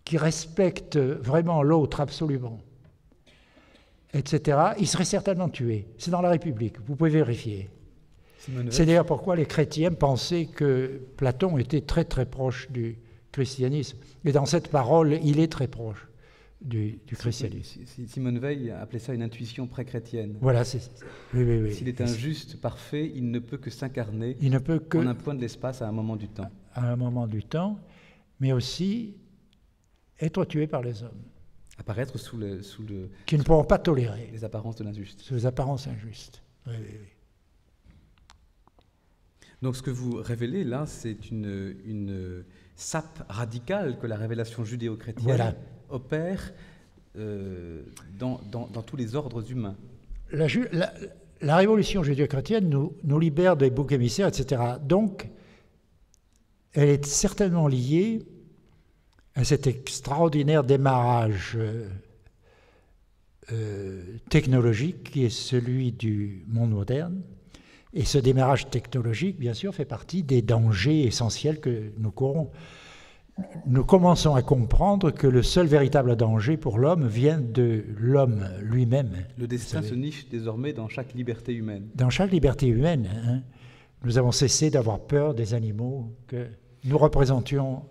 qui respecte vraiment l'autre absolument, etc., il serait certainement tué. C'est dans la République, vous pouvez vérifier. C'est d'ailleurs pourquoi les chrétiens pensaient que Platon était très très proche du christianisme. Et dans cette parole, il est très proche du christianisme. Simone Veil appelait ça une intuition pré-chrétienne. Voilà, oui. S'il est un juste parfait, il ne peut que s'incarner en un point de l'espace à un moment du temps. À un moment du temps, mais aussi être tué par les hommes. Apparaître sous le qui ne pourront pas tolérer les apparences de l'injuste. Sous les apparences injustes. Oui. Donc ce que vous révélez là, c'est une sape radicale que la révélation judéo-chrétienne opère dans tous les ordres humains. La révolution judéo-chrétienne nous libère des boucs émissaires, etc. Donc, elle est certainement liée à cet extraordinaire démarrage technologique qui est celui du monde moderne. Et ce démarrage technologique, bien sûr, fait partie des dangers essentiels que nous courons. Nous commençons à comprendre que le seul véritable danger pour l'homme vient de l'homme lui-même. Le destin se niche désormais dans chaque liberté humaine. Dans chaque liberté humaine. Hein. Nous avons cessé d'avoir peur des animaux que nous représentions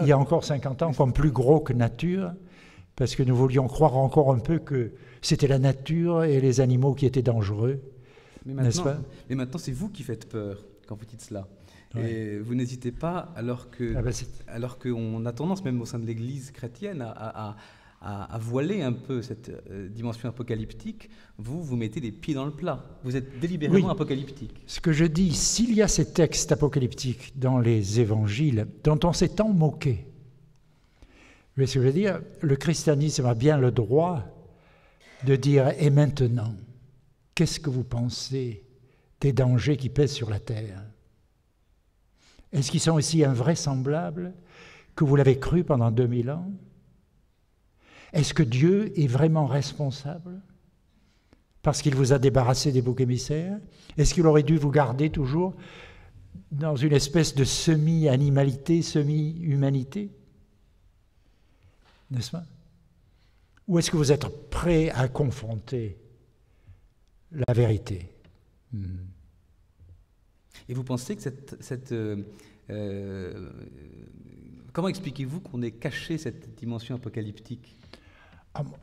il y a encore 50 ans comme plus gros que nature, parce que nous voulions croire encore un peu que c'était la nature et les animaux qui étaient dangereux. Mais maintenant, c'est vous qui faites peur quand vous dites cela. Ouais. Et vous n'hésitez pas, alors qu'on a tendance, même au sein de l'Église chrétienne, à voiler un peu cette dimension apocalyptique, vous mettez les pieds dans le plat. Vous êtes délibérément apocalyptique. Ce que je dis, s'il y a ces textes apocalyptiques dans les évangiles dont on s'est tant moqué, mais ce que je veux dire, le christianisme a bien le droit de dire « et maintenant ?» Qu'est-ce que vous pensez des dangers qui pèsent sur la terre? Est-ce qu'ils sont aussi invraisemblables que vous l'avez cru pendant 2000 ans? Est-ce que Dieu est vraiment responsable parce qu'il vous a débarrassé des boucs émissaires? Est-ce qu'il aurait dû vous garder toujours dans une espèce de semi-animalité, semi-humanité? N'est-ce pas? Ou est-ce que vous êtes prêt à confronter la vérité? Et vous pensez que comment expliquez-vous qu'on ait caché cette dimension apocalyptique?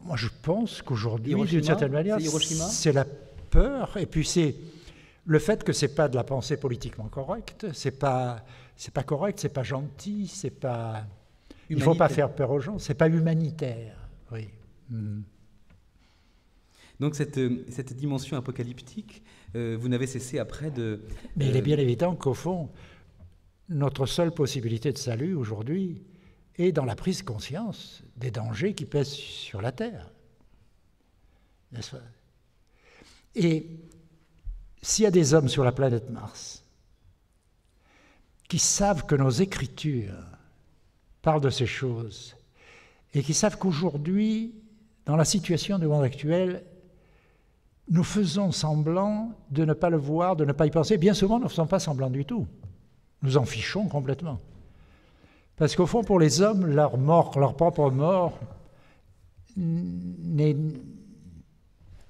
Moi, je pense qu'aujourd'hui, d'une certaine manière, c'est la peur, et puis c'est le fait que c'est pas de la pensée politiquement correcte, c'est pas correct, c'est pas gentil, c'est pas Il ne faut pas faire peur aux gens, ce n'est pas humanitaire. Oui. Mm. Donc cette dimension apocalyptique, vous n'avez cessé après de... Mais il est bien évident qu'au fond, notre seule possibilité de salut aujourd'hui est dans la prise de conscience des dangers qui pèsent sur la Terre. N'est-ce pas? Et s'il y a des hommes sur la planète Mars qui savent que nos écritures parlent de ces choses et qui savent qu'aujourd'hui, dans la situation du monde actuel, nous faisons semblant de ne pas le voir, de ne pas y penser. Bien souvent, nous ne faisons pas semblant du tout. Nous en fichons complètement. Parce qu'au fond, pour les hommes, leur mort, leur propre mort, n'est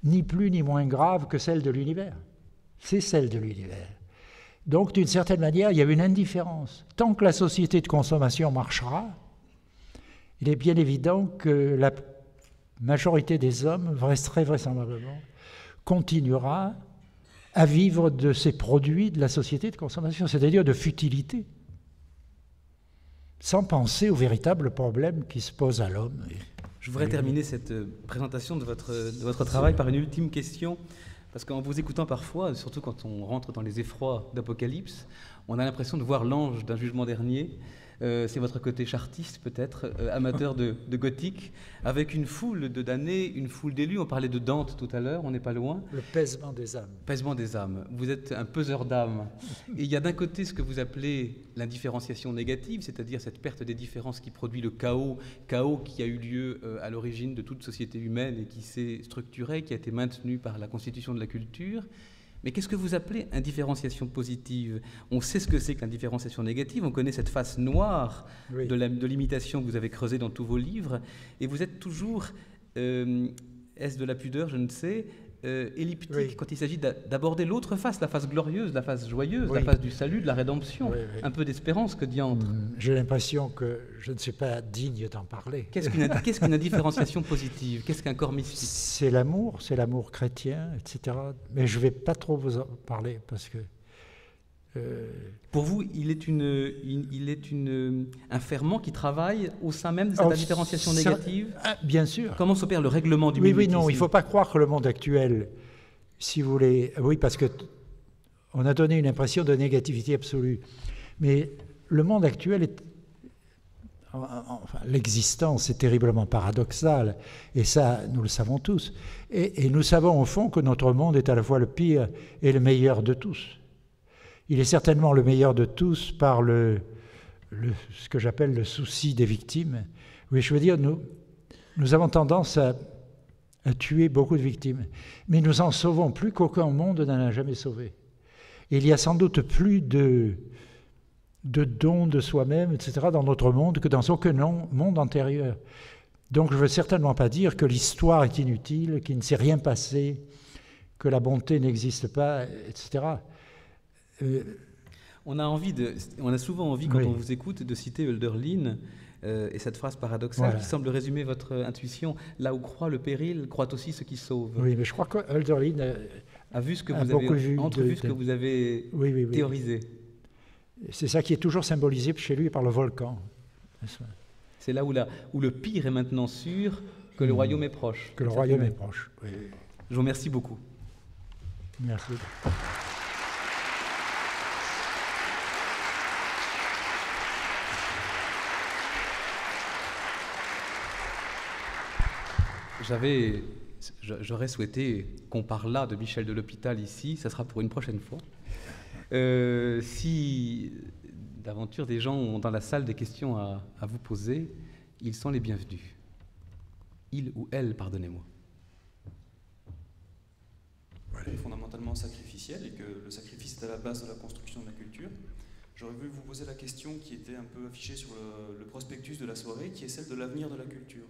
ni plus ni moins grave que celle de l'univers. C'est celle de l'univers. Donc, d'une certaine manière, il y a une indifférence. Tant que la société de consommation marchera, il est bien évident que la majorité des hommes, très vraisemblablement, continuera à vivre de ces produits de la société de consommation, c'est-à-dire de futilité, sans penser aux véritables problèmes qui se posent à l'homme. Je voudrais terminer cette présentation de votre travail par une ultime question, parce qu'en vous écoutant parfois, surtout quand on rentre dans les effrois d'Apocalypse, on a l'impression de voir l'ange d'un jugement dernier. C'est votre côté chartiste peut-être, amateur de gothique, avec une foule de damnés, une foule d'élus. On parlait de Dante tout à l'heure, on n'est pas loin. Le pèsement des âmes. Pèsement des âmes. Vous êtes un peseur d'âmes. Et il y a d'un côté ce que vous appelez l'indifférenciation négative, c'est-à-dire cette perte des différences qui produit le chaos qui a eu lieu à l'origine de toute société humaine et qui s'est structurée, qui a été maintenue par la constitution de la culture. Mais qu'est-ce que vous appelez indifférenciation positive? On sait ce que c'est que l'indifférenciation négative, on connaît cette face noire oui. de l'imitation que vous avez creusée dans tous vos livres, et vous êtes toujours, est-ce de la pudeur, je ne sais, elliptique oui. Quand il s'agit d'aborder l'autre face, la face glorieuse, la face joyeuse, oui. La face du salut, de la rédemption, oui, oui. Un peu d'espérance, que diantre. J'ai l'impression que je ne suis pas digne d'en parler. Qu'est-ce qu'une indifférenciation positive? Qu'est-ce qu'un corps mystique? C'est l'amour chrétien, etc. Mais je ne vais pas trop vous en parler parce que... Pour vous, il est un ferment qui travaille au sein même de cette indifférenciation négative? Bien sûr. Comment s'opère le règlement du mimétisme? Oui, non, il ne faut pas croire que le monde actuel, si vous voulez... Oui, parce qu'on a donné une impression de négativité absolue. Mais le monde actuel est... Enfin, l'existence est terriblement paradoxale, et ça, nous le savons tous. Et nous savons au fond que notre monde est à la fois le pire et le meilleur de tous. Il est certainement le meilleur de tous par ce que j'appelle le souci des victimes. Oui, je veux dire, nous avons tendance à tuer beaucoup de victimes, mais nous en sauvons plus qu'aucun monde n'en a jamais sauvé. Et il y a sans doute plus de dons de soi-même, etc., dans notre monde que dans aucun monde antérieur. Donc je ne veux certainement pas dire que l'histoire est inutile, qu'il ne s'est rien passé, que la bonté n'existe pas, etc. On a souvent envie, quand oui. On vous écoute, de citer Hölderlin et cette phrase paradoxale voilà. Qui semble résumer votre intuition. Là où croit le péril, croit aussi ce qui sauve. Oui, mais je crois que Hölderlin a vu ce que vous avez entrevu, ce que vous avez oui. théorisé. C'est ça qui est toujours symbolisé chez lui par le volcan. C'est là où le pire est maintenant sûr, que le royaume est proche. Que le royaume est proche, oui. Je vous remercie beaucoup. Merci. J'aurais souhaité qu'on parle là de Michel de l'Hôpital ici, ça sera pour une prochaine fois. Si d'aventure des gens ont dans la salle des questions à vous poser, ils sont les bienvenus. Il ou elle, pardonnez-moi. Elle est fondamentalement sacrificielle et que le sacrifice est à la base de la construction de la culture. J'aurais voulu vous poser la question qui était un peu affichée sur le prospectus de la soirée, qui est celle de l'avenir de la culture.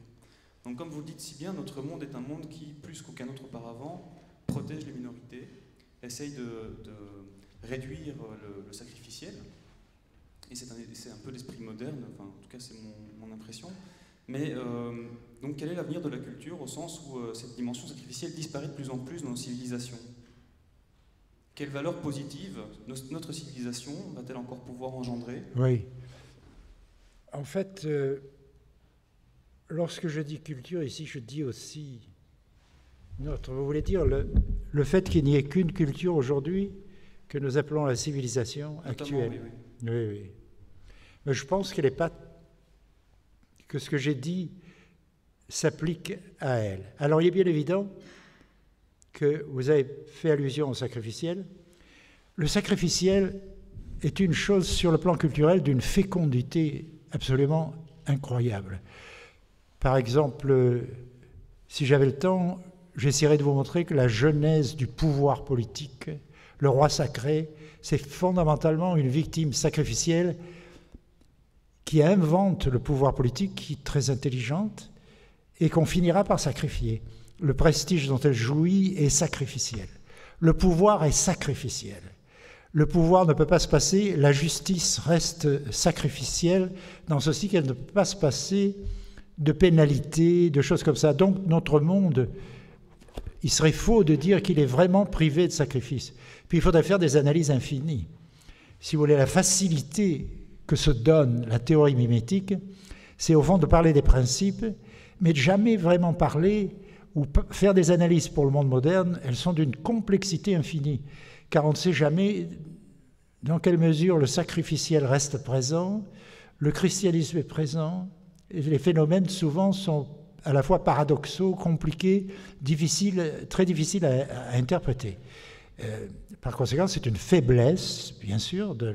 Donc comme vous le dites si bien, notre monde est un monde qui, plus qu'aucun autre auparavant, protège les minorités, essaye de réduire le sacrificiel, et c'est un peu l'esprit moderne, enfin, en tout cas c'est mon impression. Mais donc quel est l'avenir de la culture au sens où cette dimension sacrificielle disparaît de plus en plus dans nos civilisations? Quelle valeur positive notre civilisation va-t-elle encore pouvoir engendrer? Oui. En fait, lorsque je dis culture ici, je dis aussi notre. Vous voulez dire le fait qu'il n'y ait qu'une culture aujourd'hui que nous appelons la civilisation actuelle. Oui, oui. Oui. Mais je pense qu'elle n'est pas. Que ce que j'ai dit s'applique à elle. Alors il est bien évident que vous avez fait allusion au sacrificiel. Le sacrificiel est une chose sur le plan culturel d'une fécondité absolument incroyable. Par exemple, si j'avais le temps, j'essaierais de vous montrer que la genèse du pouvoir politique, le roi sacré, c'est fondamentalement une victime sacrificielle qui invente le pouvoir politique, qui est très intelligente, et qu'on finira par sacrifier. Le prestige dont elle jouit est sacrificiel. Le pouvoir est sacrificiel. Le pouvoir ne peut pas se passer, la justice reste sacrificielle, dans ceci qu'elle ne peut pas se passer de pénalités, de choses comme ça. Donc notre monde, il serait faux de dire qu'il est vraiment privé de sacrifice. Puis il faudrait faire des analyses infinies. Si vous voulez, la facilité que se donne la théorie mimétique, c'est au fond de parler des principes, mais de jamais vraiment parler ou faire des analyses pour le monde moderne. Elles sont d'une complexité infinie, car on ne sait jamais dans quelle mesure le sacrificiel reste présent, le christianisme est présent, et les phénomènes souvent sont à la fois paradoxaux, compliqués, difficiles, très difficiles à interpréter. Par conséquent, c'est une faiblesse, bien sûr, de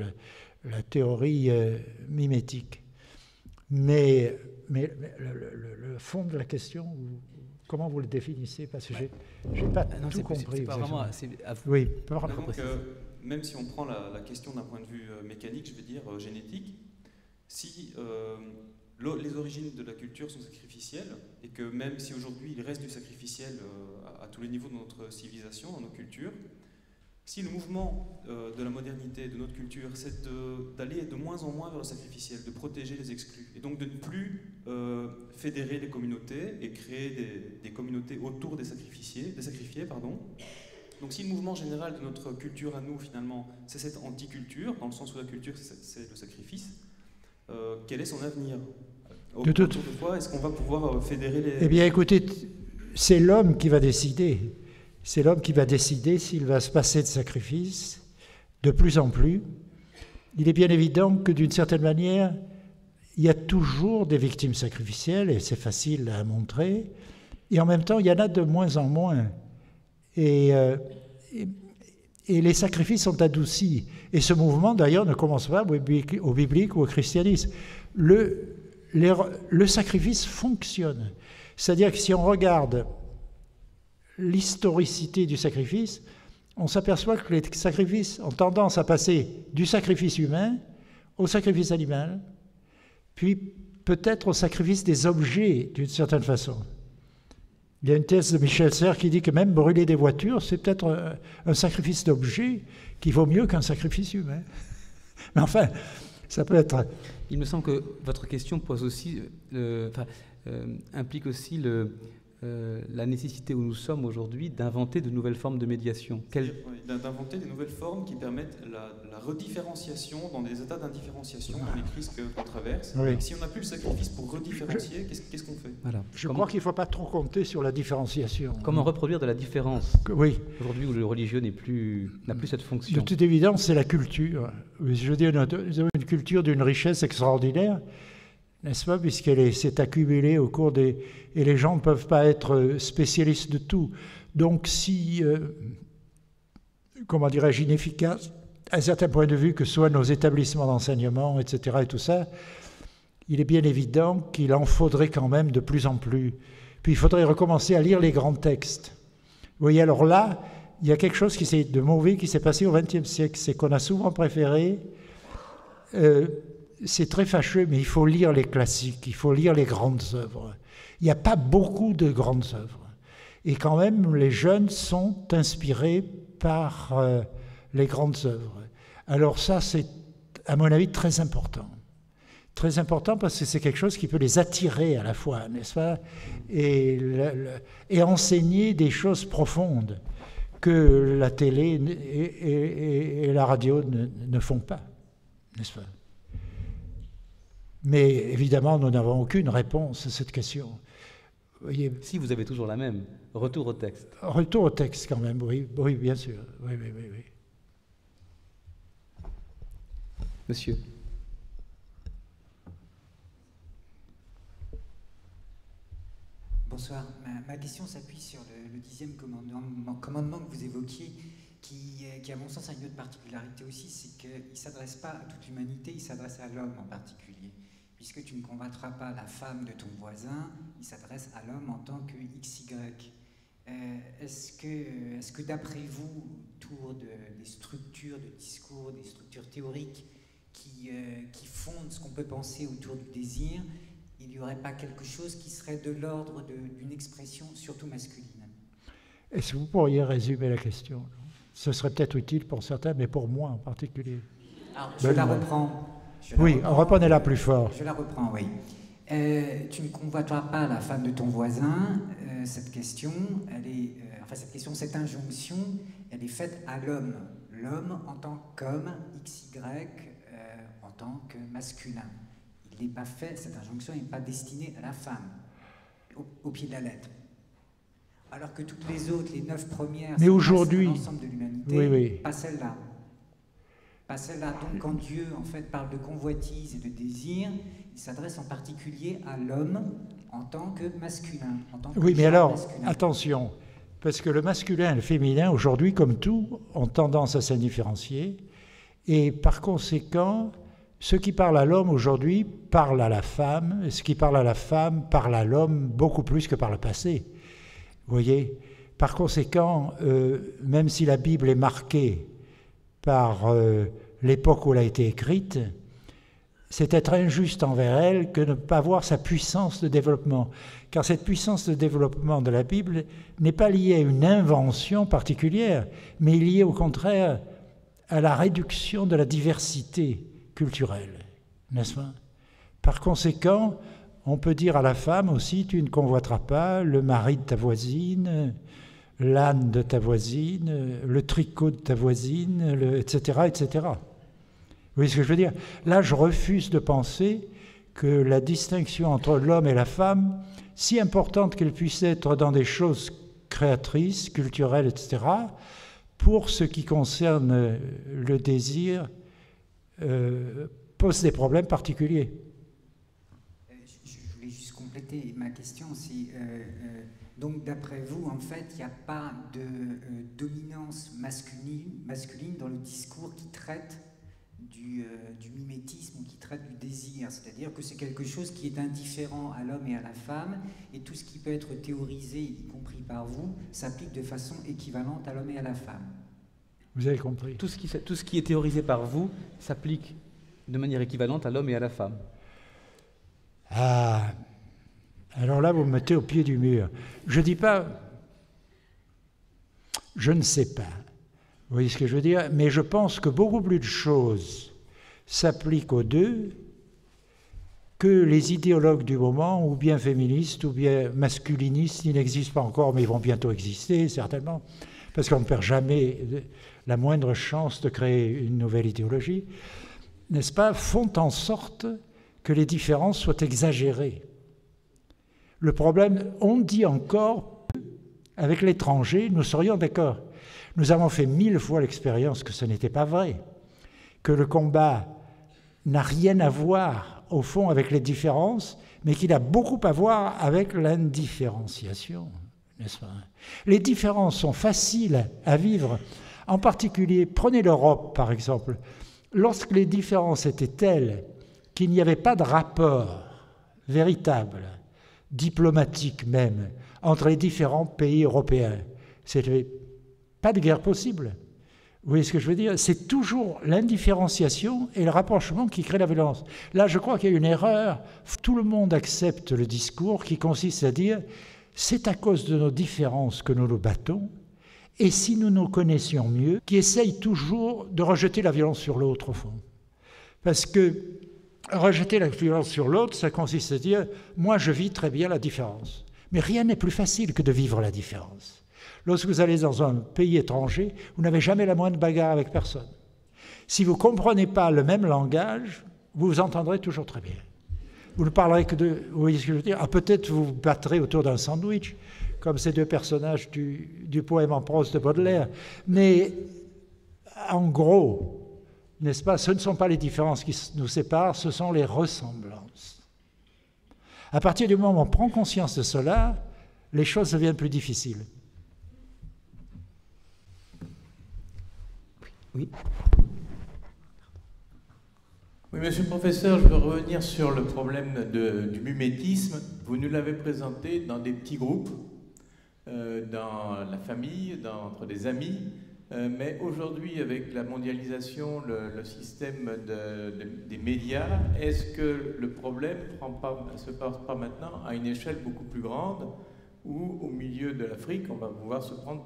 la théorie mimétique. Mais le fond de la question, comment vous le définissez? Parce que je n'ai pas tout compris. C'est pas vraiment, oui, même si on prend la question d'un point de vue mécanique, je veux dire génétique, si les origines de la culture sont sacrificielles, et que même si aujourd'hui il reste du sacrificiel à tous les niveaux de notre civilisation, dans nos cultures, si le mouvement de la modernité, de notre culture, c'est d'aller de moins en moins vers le sacrificiel, de protéger les exclus, et donc de ne plus fédérer les communautés et créer des communautés autour des sacrifiés, donc si le mouvement général de notre culture à nous, finalement, c'est cette anticulture, dans le sens où la culture, c'est le sacrifice, quel est son avenir? Autour de quoi est-ce qu'on va pouvoir fédérer les... Eh bien, écoutez, c'est l'homme qui va décider. C'est l'homme qui va décider s'il va se passer de sacrifice de plus en plus. Il est bien évident que d'une certaine manière, il y a toujours des victimes sacrificielles, et c'est facile à montrer, et en même temps, il y en a de moins en moins. Et les sacrifices sont adoucis. Et ce mouvement, d'ailleurs, ne commence pas au biblique ou au christianisme. Le sacrifice fonctionne. C'est-à-dire que si on regarde l'historicité du sacrifice, on s'aperçoit que les sacrifices ont tendance à passer du sacrifice humain au sacrifice animal, puis peut-être au sacrifice des objets, d'une certaine façon. Il y a une thèse de Michel Serres qui dit que même brûler des voitures, c'est peut-être un sacrifice d'objet qui vaut mieux qu'un sacrifice humain. Mais enfin, ça peut être... Il me semble que votre question pose aussi, implique aussi la nécessité où nous sommes aujourd'hui d'inventer de nouvelles formes de médiation. D'inventer des nouvelles formes qui permettent la redifférenciation dans des états d'indifférenciation, dans les crises qu'on traverse. Oui. Et si on n'a plus le sacrifice pour redifférencier, qu'est-ce qu'on fait? Voilà. Je crois qu'il ne faut pas trop compter sur la différenciation. Comment reproduire de la différence? Oui. Aujourd'hui où le religieux n'a plus cette fonction. De toute évidence, c'est la culture. Je veux dire, nous avons une culture d'une richesse extraordinaire, n'est-ce pas, puisqu'elle s'est accumulée au cours des... Et les gens ne peuvent pas être spécialistes de tout. Donc si, comment dirais-je, inefficace, à un certain point de vue, que ce soit nos établissements d'enseignement, etc., et tout ça, il est bien évident qu'il en faudrait quand même de plus en plus. Puis il faudrait recommencer à lire les grands textes. Vous voyez, alors là, il y a quelque chose de mauvais qui s'est passé au XXe siècle, c'est qu'on a souvent préféré... c'est très fâcheux, mais il faut lire les classiques, il faut lire les grandes œuvres. Il n'y a pas beaucoup de grandes œuvres. Et quand même, les jeunes sont inspirés par les grandes œuvres. Alors ça, c'est, à mon avis, très important. Très important parce que c'est quelque chose qui peut les attirer à la fois, n'est-ce pas, et enseigner des choses profondes que la télé et la radio ne font pas, n'est-ce pas? Mais évidemment, nous n'avons aucune réponse à cette question. Vous voyez, Si vous avez toujours la même, retour au texte. retour au texte quand même, oui, oui, bien sûr. Oui, oui, oui, oui. Monsieur. Bonsoir. Ma question s'appuie sur le 10e commandement que vous évoquiez, qui, à mon sens, a une autre particularité aussi, c'est qu'il ne s'adresse pas à toute l'humanité, il s'adresse à l'homme en particulier. Puisque tu ne convoiteras pas la femme de ton voisin, il s'adresse à l'homme en tant que XY. Est-ce que d'après vous, autour des structures de discours, des structures théoriques qui fondent ce qu'on peut penser autour du désir, il n'y aurait pas quelque chose qui serait de l'ordre d'une expression surtout masculine? Est-ce que vous pourriez résumer la question? Ce serait peut-être utile pour certains, mais pour moi en particulier. Alors, je la reprends. Oui, reprenez-la plus fort. Je la reprends, oui. Tu ne convoiteras pas la femme de ton voisin. Cette question, cette injonction, elle est faite à l'homme. L'homme en tant qu'homme, XY, en tant que masculin. Il n'est pas fait, cette injonction n'est pas destinée à la femme, au pied de la lettre. Alors que toutes les autres, les 9 premières, mais aujourd'hui, l'ensemble de l'humanité, oui, oui. Pas celle-là. Pas celle-là. Donc quand Dieu en fait parle de convoitise et de désir, il s'adresse en particulier à l'homme en tant que masculin. En tant que oui, mais alors, masculin. Attention, parce que le masculin et le féminin, aujourd'hui, comme tout, ont tendance à s'indifférencier, et par conséquent, ce qui parle à l'homme aujourd'hui parle à la femme, et ce qui parle à la femme parle à l'homme beaucoup plus que par le passé. Vous voyez? Par conséquent, même si la Bible est marquée par l'époque où elle a été écrite, c'est être injuste envers elle que ne pas voir sa puissance de développement. Car cette puissance de développement de la Bible n'est pas liée à une invention particulière, mais liée au contraire à la réduction de la diversité culturelle, n'est-ce pas? Par conséquent, on peut dire à la femme aussi, tu ne convoiteras pas le mari de ta voisine, l'âne de ta voisine, le tricot de ta voisine, etc., etc. Vous voyez ce que je veux dire? Là, je refuse de penser que la distinction entre l'homme et la femme, si importante qu'elle puisse être dans des choses créatrices, culturelles, etc., pour ce qui concerne le désir, pose des problèmes particuliers. Je voulais juste compléter ma question. Donc, d'après vous, en fait, il n'y a pas de dominance masculine dans le discours qui traite du mimétisme ou qui traite du désir. C'est-à-dire que c'est quelque chose qui est indifférent à l'homme et à la femme, et tout ce qui peut être théorisé, y compris par vous, s'applique de façon équivalente à l'homme et à la femme. Vous avez compris. Tout ce qui est théorisé par vous s'applique de manière équivalente à l'homme et à la femme. Ah, alors là, vous me mettez au pied du mur. Je ne dis pas, je ne sais pas, vous voyez ce que je veux dire, mais je pense que beaucoup plus de choses s'appliquent aux deux que les idéologues du moment, ou bien féministes, ou bien masculinistes, ils n'existent pas encore, mais ils vont bientôt exister, certainement, parce qu'on ne perd jamais la moindre chance de créer une nouvelle idéologie, n'est-ce pas, font en sorte que les différences soient exagérées. Le problème, on dit encore, avec l'étranger, nous serions d'accord. Nous avons fait 1000 fois l'expérience que ce n'était pas vrai, que le combat n'a rien à voir, au fond, avec les différences, mais qu'il a beaucoup à voir avec l'indifférenciation, n'est-ce pas? Les différences sont faciles à vivre. En particulier, prenez l'Europe, par exemple. Lorsque les différences étaient telles qu'il n'y avait pas de rapport véritable, diplomatique même, entre les différents pays européens, c'était pas de guerre possible. Vous voyez ce que je veux dire? C'est toujours l'indifférenciation et le rapprochement qui crée la violence. Là, je crois qu'il y a une erreur. Tout le monde accepte le discours qui consiste à dire « c'est à cause de nos différences que nous nous battons », et si nous nous connaissions mieux, qui essaye toujours de rejeter la violence sur l'autre, au fond. Parce que rejeter la violence sur l'autre, ça consiste à dire « moi, je vis très bien la différence ». Mais rien n'est plus facile que de vivre la différence. Lorsque vous allez dans un pays étranger, vous n'avez jamais la moindre bagarre avec personne. Si vous ne comprenez pas le même langage, vous vous entendrez toujours très bien. vous ne parlerez que de... Vous voyez ce que je veux dire? Ah, peut-être vous vous battrez autour d'un sandwich, comme ces deux personnages du poème en prose de Baudelaire. Mais en gros, n'est-ce pas, ce ne sont pas les différences qui nous séparent, ce sont les ressemblances. À partir du moment où on prend conscience de cela, les choses deviennent plus difficiles. Oui. Oui, monsieur le professeur, je veux revenir sur le problème du mimétisme. Vous nous l'avez présenté dans des petits groupes, dans la famille, entre des amis. Mais aujourd'hui, avec la mondialisation, le système des médias, est-ce que le problème se passe pas maintenant à une échelle beaucoup plus grande, où au milieu de l'Afrique, on va pouvoir se prendre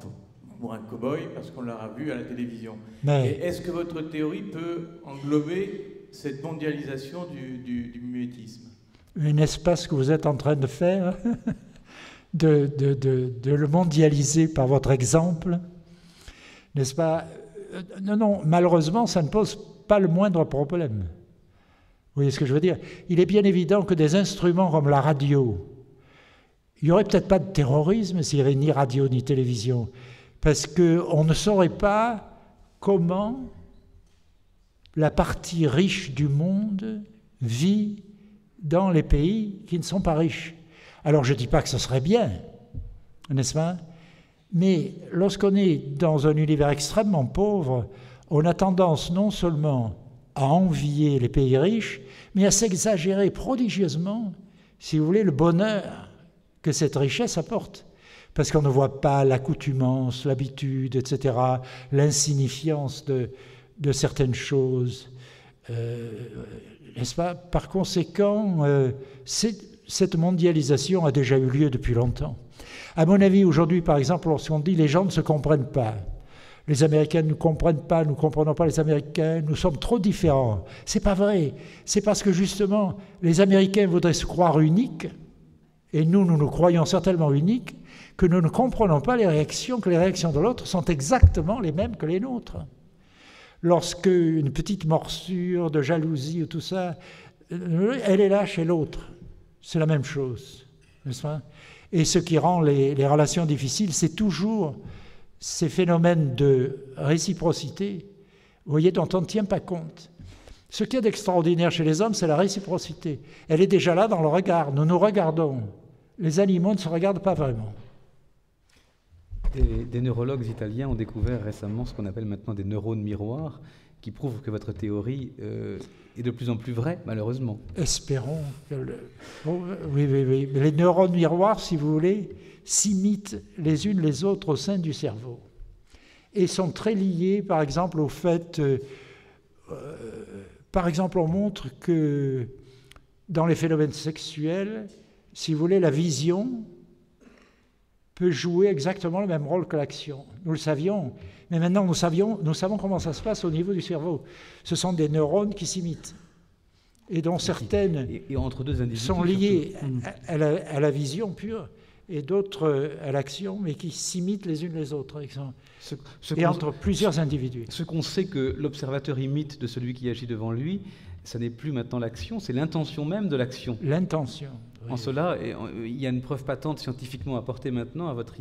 pour un cow-boy parce qu'on l'aura vu à la télévision? Mais... Et est-ce que votre théorie peut englober cette mondialisation du mimétisme? Mais n'est-ce pas ce que vous êtes en train de faire? de le mondialiser par votre exemple? N'est-ce pas? Non, malheureusement, ça ne pose pas le moindre problème. Vous voyez ce que je veux dire? Il est bien évident que des instruments comme la radio, il n'y aurait peut-être pas de terrorisme s'il n'y avait ni radio ni télévision, parce qu'on ne saurait pas comment la partie riche du monde vit dans les pays qui ne sont pas riches. Alors je ne dis pas que ce serait bien, n'est-ce pas? Mais lorsqu'on est dans un univers extrêmement pauvre, on a tendance non seulement à envier les pays riches, mais à s'exagérer prodigieusement, si vous voulez, le bonheur que cette richesse apporte. Parce qu'on ne voit pas l'accoutumance, l'habitude, etc., l'insignifiance de certaines choses. N'est-ce pas? Par conséquent, cette mondialisation a déjà eu lieu depuis longtemps. À mon avis, aujourd'hui, par exemple, lorsqu'on dit les gens ne se comprennent pas, les Américains ne nous comprennent pas, nous ne comprenons pas les Américains, nous sommes trop différents. C'est pas vrai. C'est parce que justement, les Américains voudraient se croire uniques, et nous nous croyons certainement uniques, que nous ne comprenons pas que les réactions de l'autre sont exactement les mêmes que les nôtres. Lorsque une petite morsure de jalousie ou tout ça, elle est là chez l'autre. C'est la même chose, n'est-ce pas? Et ce qui rend les relations difficiles, c'est toujours ces phénomènes de réciprocité, vous voyez, dont on ne tient pas compte. Ce qu'il y a d'extraordinaire chez les hommes, c'est la réciprocité. Elle est déjà là dans le regard. Nous nous regardons. Les animaux ne se regardent pas vraiment. Des neurologues italiens ont découvert récemment ce qu'on appelle maintenant des neurones miroirs, qui prouvent que votre théorie est de plus en plus vraie, malheureusement. Espérons que... Oui. Mais les neurones miroirs, si vous voulez, s'imitent les unes les autres au sein du cerveau. Et sont très liés, par exemple, au fait... par exemple, on montre que dans les phénomènes sexuels, si vous voulez, la vision peut jouer exactement le même rôle que l'action. Nous le savions, mais maintenant nous savons comment ça se passe au niveau du cerveau. Ce sont des neurones qui s'imitent, et dont certaines et entre deux individus, sont liées à la vision pure, et d'autres à l'action, mais qui s'imitent les unes les autres. Et entre plusieurs individus. Ce qu'on sait que l'observateur imite de celui qui agit devant lui, ce n'est plus maintenant l'action, c'est l'intention même de l'action. L'intention. En cela, il y a une preuve patente scientifiquement apportée maintenant à votre